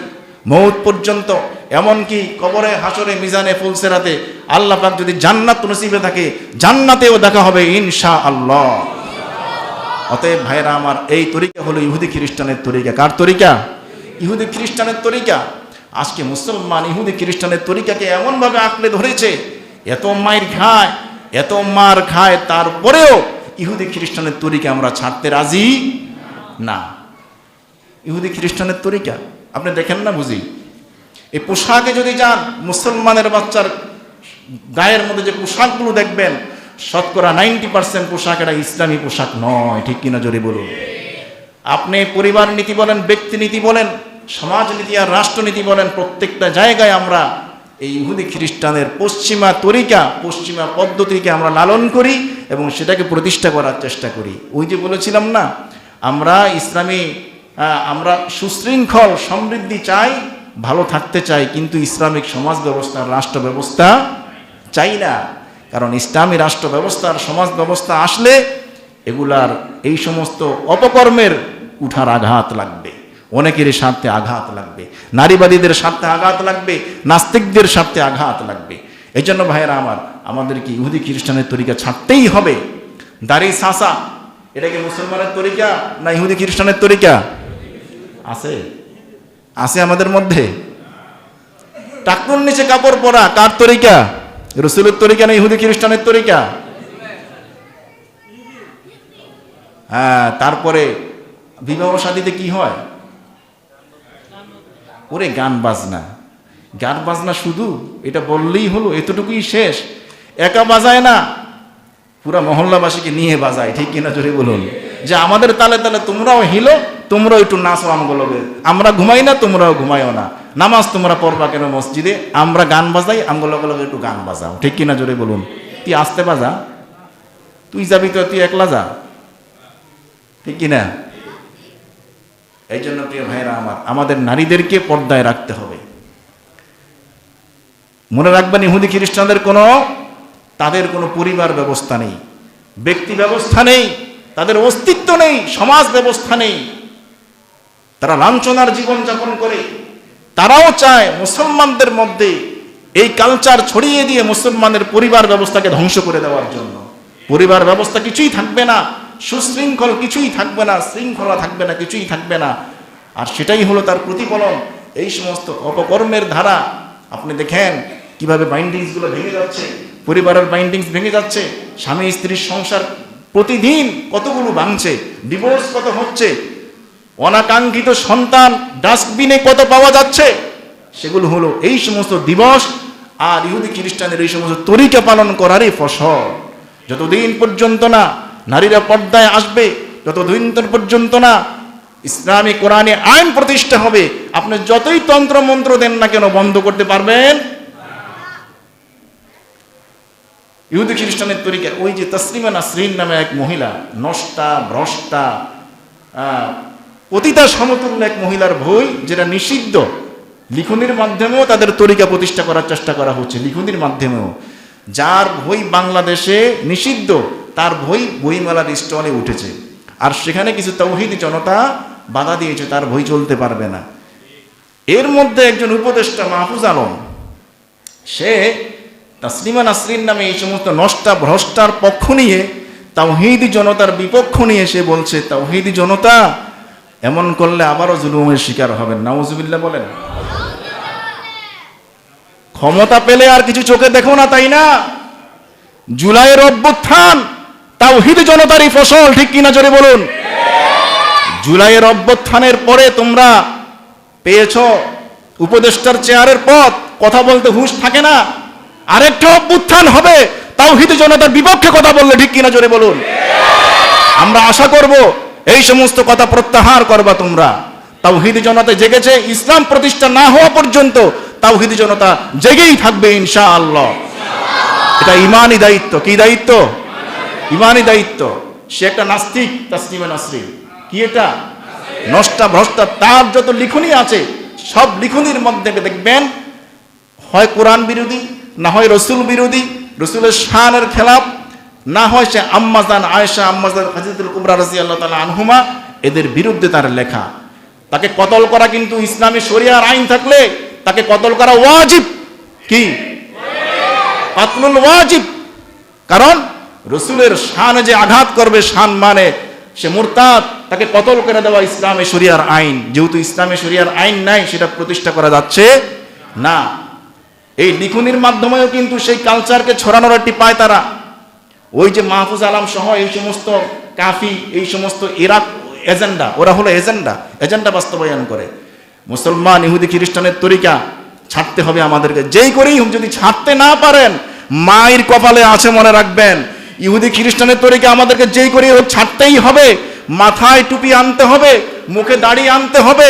মৌত পর্যন্ত। এমনকি কবরে, হাসরে, মিজানে, ফুলসেরাতে আল্লাহ পাক যদি জান্নাত নসিবে থাকে, জান্নাতেও দেখা হবে ইনশাআল্লাহ। অতএব ভাইরা আমার, এই তরিকা হলো ইহুদি খ্রিস্টানের তরিকা। কার তরিকা? ইহুদি খ্রিস্টানের তরিকা। আজকে মুসলমান ইহুদি খ্রিস্টানের তরিকাকে এমনভাবে আঁকড়ে ধরেছে, এত মার খায়, তারপরেও ইহুদি খ্রিস্টানের তরিকা আমরা ছাড়তে রাজি না। ইহুদি খ্রিস্টানের তরিকা আপনি দেখেন না বুঝি? এই পোশাকে যদি যান, মুসলমানের বাচ্চার গায়ের মধ্যে যে পোশাকগুলো দেখবেন, শতকরা 90% পোশাক এটা ইসলামী পোশাক নয়। ঠিক কিনা জোরে বলুন? আপনি পরিবার নীতি বলেন, ব্যক্তি নীতি বলেন, সমাজনীতি আর রাষ্ট্রনীতি বলেন, প্রত্যেকটা জায়গায় আমরা এই ইহুদি খ্রিস্টানের পশ্চিমা তরিকা, পশ্চিমা পদ্ধতিকে আমরা লালন করি এবং সেটাকে প্রতিষ্ঠা করার চেষ্টা করি। ওই যে বলেছিলাম না, আমরা সুশৃঙ্খল সমৃদ্ধি চাই, ভালো থাকতে চাই, কিন্তু ইসলামিক সমাজ ব্যবস্থা, রাষ্ট্র ব্যবস্থা চাই না। কারণ ইসলামী রাষ্ট্র ব্যবস্থার সমাজ ব্যবস্থা আসলে এগুলার এই সমস্ত অপকর্মের উঠার আঘাত লাগবে, অনেকেরই স্বার্থে আঘাত লাগবে, নারীবাদীদের স্বার্থে আঘাত লাগবে, নাস্তিকদের স্বার্থে আঘাত লাগবে। এই জন্য ভাইয়েরা আমার, আমাদেরকে ইহুদি খ্রিস্টানের তরিকা ছাড়তেই হবে। দাড়ি সাসা, এটা কি মুসলমানের তরিকা না ইহুদি খ্রিস্টানের তরিকা? আছে আমাদের মধ্যে? টাকুর নিচে কাপড় পরা কার তরিকা? রাসূলের তরিকা না ইহুদি খ্রিস্টানের তরিকা? হ্যাঁ। তারপরে বিবাহ শাদীতে কি হয়? ওরে গান বাজনা শুধু এটা বললেই হলো, এতটুকুই শেষ? একা বাজায় না, পুরা মহল্লাবাসীকে নিয়ে বাজায়। ঠিক কিনা জোরে বলুন? যে আমাদের তালে তালে তোমরাও হিলো, তোমরাও একটু নাচো আমগুলোকে, আমরা ঘুমাই না তোমরাও ঘুমাইও না, নামাজ তোমরা পড়বা কেন মসজিদে, আমরা গান বাজাই, আমগুলোকে একটু গান বাজাও। ঠিক কিনা জোরে বলুন? তুই আসতে বাজা, তুই যাবি তো তুই একলা যা। ঠিক কিনা? এই জন্য প্রিয় ভাইরা আমার, আমাদের নারীদেরকে পর্দায় রাখতে হবে। মনে রাখবেন, ইহুদি খ্রিস্টানদের তাদের কোনো পরিবার ব্যবস্থা নেই, ব্যক্তি ব্যবস্থা নেই, তাদের অস্তিত্ব নেই, সমাজ ব্যবস্থা নেই। তারা লাঞ্ছনার জীবন যাপন করে। তারাও চায় মুসলমানদের মধ্যে এই কালচার ছড়িয়ে দিয়ে মুসলমানের পরিবার ব্যবস্থাকে ধ্বংস করে দেওয়ার জন্য। পরিবার ব্যবস্থা কিছুই থাকবে না, সুশৃঙ্খল কিছুই থাকবে না, শৃঙ্খলা থাকবে না, কিছুই থাকবে না। আর সেটাই হলো তার প্রতিফলন, এই সমস্ত অপকর্মের ধারা। আপনি দেখেন কিভাবে বাইন্ডিংসগুলো ভেঙে যাচ্ছে, পরিবারের বাইন্ডিংস ভেঙে যাচ্ছে, স্বামী স্ত্রীর সংসার প্রতিদিন কতগুলো ভাঙছে, ডিভোর্স কত হচ্ছে, অনাকাঙ্ক্ষিত সন্তান ডাস্টবিনে কত পাওয়া যাচ্ছে। সেগুলো হলো এই সমস্ত দিবস আর ইহুদি খ্রিস্টানের এই সমস্ত তরিকা পালন করারই ফসল। যতদিন পর্যন্ত না নারীরা পর্দায় আসবে, যতদিন পর্যন্ত না ইসলামী কোরআনে আইন প্রতিষ্ঠা হবে, আপনি যতই তন্ত্র মন্ত্র দেন না কেন বন্ধ করতে পারবেন। ইহুদি খ্রিস্টানের তরিকা, ওই যে তসলিমা নাসরিন নামে এক মহিলা, নষ্টা ভ্রষ্টা পতিতা সমতুল্য এক মহিলার বই, যেটা নিষিদ্ধ, লিখনির মাধ্যমেও তাদের তরিকা প্রতিষ্ঠা করার চেষ্টা করা হচ্ছে, লিখনির মাধ্যমেও। যার বই বাংলাদেশে নিষিদ্ধ, তার বই বইমেলার স্টলে উঠেছে, আর সেখানে কিছু তাওহীদি জনতা বাধা দিয়েছে, তার বই চলতে পারবে না। এর মধ্যে একজন উপদেষ্টা মাহফুজ আলম, সে তসলিমা নাসরিন নামে এই সমস্ত নষ্টা ভ্রষ্টার পক্ষ নিয়ে, তাওহীদি জনতার বিপক্ষ নিয়ে সে বলছে, তাওহীদি জনতা এমন করলে আবারও জুলুমের শিকার হবেন। নাউজুবিল্লাহ বলেন। ক্ষমতা পেলে আর কিছু চোখে দেখো না, তাই না? জুলাইয়ের অভ্যুত্থান তাওহীদি জনতারই ফসল, ঠিক কিনা জোরে বলুন। জুলাইয়ের অভ্যুত্থানের পরে তোমরা পেয়েছো উপদেষ্টার চেয়ারের পদ, কথা বলতে হুঁশ থাকে না। আরেকটা অভ্যুত্থান হবে তাওহীদি জনতার বিপক্ষে কথা বললে, ঠিক কিনা জোরে বলুন। আমরা আশা করব এই সমস্ত কথা প্রত্যাহার করবা তোমরা। তাওহীদি জনতা জেগেছে, ইসলাম প্রতিষ্ঠা না হওয়া পর্যন্ত তাওহীদি জনতা জেগেই থাকবে ইনশাআল্লাহ। এটা ইমানি দায়িত্ব। কি দায়িত্ব? ইমানি দায়িত্ব। সে একটা নাস্তিক, তসলিমা নাসরিন। কি এটা? নষ্টা ভ্রষ্টা। তার যত লিখনি আছে, সব লিখনির মধ্যে দেখবেন হয় কোরআন বিরোধী, না হয় রসুল বিরোধী, রসুলের শানের খেলাফ, না হয় সে আম্মাজান আয়েশা, আম্মাজান খাদিজাতুল কুবরা রাদিয়াল্লাহু তাআলা আনহুমা, এদের বিরুদ্ধে তার লেখা। তাকে কতল করা কিন্তু ইসলামী শরিয়ার আইন থাকলে তাকে কতল করা ওয়াজিব। কি? কাতলুল ওয়াজিব। কারণ রসুলের শানে যে আঘাত করবে, শান মানে সে মুরতাদ, তাকে কতল করে দেওয়া ইসলামী শরিয়ার আইন। যেহেতু ইসলামী শরিয়ার আইন নাই, সেটা প্রতিষ্ঠা করা যাচ্ছে না। এই লিখনির মাধ্যমেও কিন্তু সেই কালচারকে ছড়ানোর একটি পায় তারা। ওই যে মাহফুজ আলম সহ এই সমস্ত কাফি, এই সমস্ত ইরাক এজেন্ডা, ওরা হলো এজেন্ডা বাস্তবায়ন করে। মুসলমান ইহুদি খ্রিস্টানের তরিকা ছাড়তে হবে আমাদেরকে, যেই করেই যদি ছাড়তে না পারেন, মায়ের কপালে আছে মনে রাখবেন। ইহুদি খ্রিস্টানের তরিকা আমাদেরকে যেই করেই হোক ছাড়তেই হবে। মাথায় টুপি আনতে হবে, মুখে দাড়ি আনতে হবে,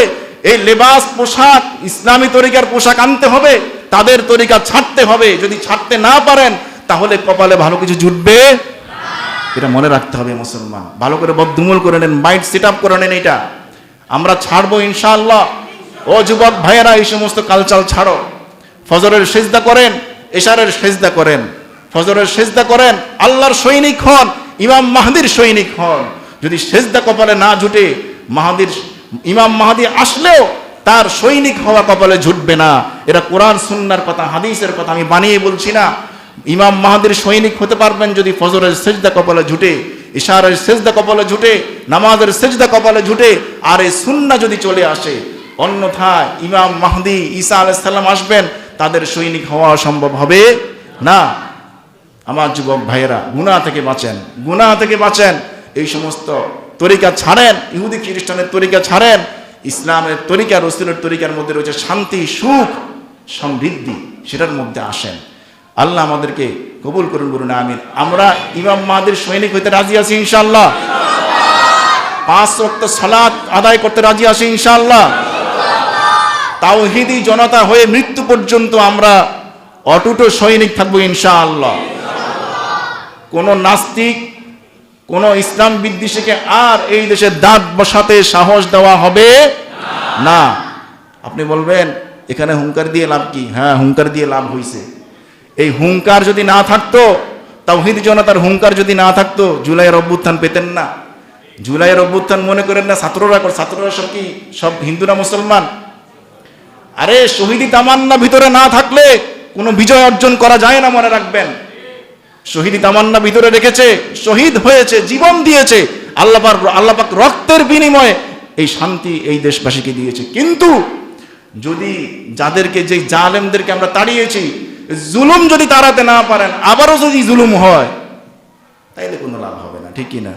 এই লেবাস পোশাক ইসলামী তরিকার পোশাক আনতে হবে, তাদের তরিকা ছাড়তে হবে। যদি ছাড়তে না পারেন তাহলে কপালে ভালো কিছু জুটবে, এটা মনে রাখতে হবে মুসলমান। ভালো করে বদ্ধমূল করে নেন, মাইন্ড সেট আপ করে নেন। এটা আমরা ছাড়বো ইনশাআল্লাহ। ও যুবক ভাইয়েরা, এই সমস্ত কালচার ছাড়ো। ফজরের সেজদা করেন, এশারের সেজদা করেন, ফজরের সেজদা করেন, আল্লাহর সৈনিক হন, ইমাম মাহদির সৈনিক হন। যদি সেজদা কপালে না জুটে, ইমাম মাহদি আসলেও তার সৈনিক হওয়া কপালে জুটবে না। এটা কোরআন সুন্নাহর কথা, হাদিসের কথা, আমি বানিয়ে বলছি না। ইমাম মাহদির সৈনিক হতে পারবেন যদি ফজরের সেজদা কপালে জুটে, ইশারের সেজদা কপালে জুটে, নামাজের সেজদা কপালে জুটে, আর এই সুন্নাহ যদি চলে আসে। অন্যথায় ইমাম মাহদি ঈসা আলাইহিস সালাম আসবেন, তাদের সৈনিক হওয়া সম্ভব হবে না। আমার যুবক ভাইয়েরা, গুনাহ থেকে বাঁচেন, গুনাহ থেকে বাঁচেন। এই সমস্ত তরিকা ছাড়েন, ইহুদি খ্রিস্টানের তরিকা ছাড়েন। ইসলামের তরিকা, রসুলের তরিকার মধ্যে রয়েছে শান্তি, সুখ, সমৃদ্ধি, সেটার মধ্যে আসেন। আল্লাহ আমাদেরকে কবুল করুন, বলুন আমিন। আমরা ইমাম মাহদির সৈনিক হইতে রাজি আছি ইনশাআল্লাহ। 5 ওয়াক্ত সালাত আদায় করতে রাজি আছি ইনশাআল্লাহ। তাওহীদি জনতা হয়ে মৃত্যু পর্যন্ত আমরা অটুট সৈনিক থাকবো ইনশাআল্লাহ। কোন নাস্তিক, কোন ইসলাম বিদ্বেষীকে আর এই দেশে দাঁত বসাতে সাহস দেওয়া হবে না। আপনি বলবেন এখানে হুঙ্কার দিয়ে লাভ কি? হ্যাঁ, হুঙ্কার দিয়ে লাভ হইছে। এই হুঙ্কার যদি না থাকতো, তাওহীদি জনতার হুঙ্কার যদি না থাকতো, জুলাইয়ের অভ্যুত্থান পেতেন না। জুলাইয়ের অভ্যুত্থান মনে করেন না ছাত্ররা সব কি সব হিন্দুরা মুসলমান? আরে শহীদি তামান্না ভিতরে না থাকলে কোনো বিজয় অর্জন করা যায় না, মনে রাখবেন। শহীদি তামান্না ভিতরে রেখেছে, শহীদ হয়েছে, জীবন দিয়েছে, আল্লাহ পাক রক্তের বিনিময়ে এই শান্তি এই দেশবাসীকে দিয়েছে। কিন্তু যদি যাদেরকে, যে জালেমদেরকে আমরা তাড়িয়েছি, জুলুম যদি তাড়াতে না পারেন, আবারও যদি জুলুম হয়, তাইলে কোনো লাভ হবে না, ঠিক কিনা?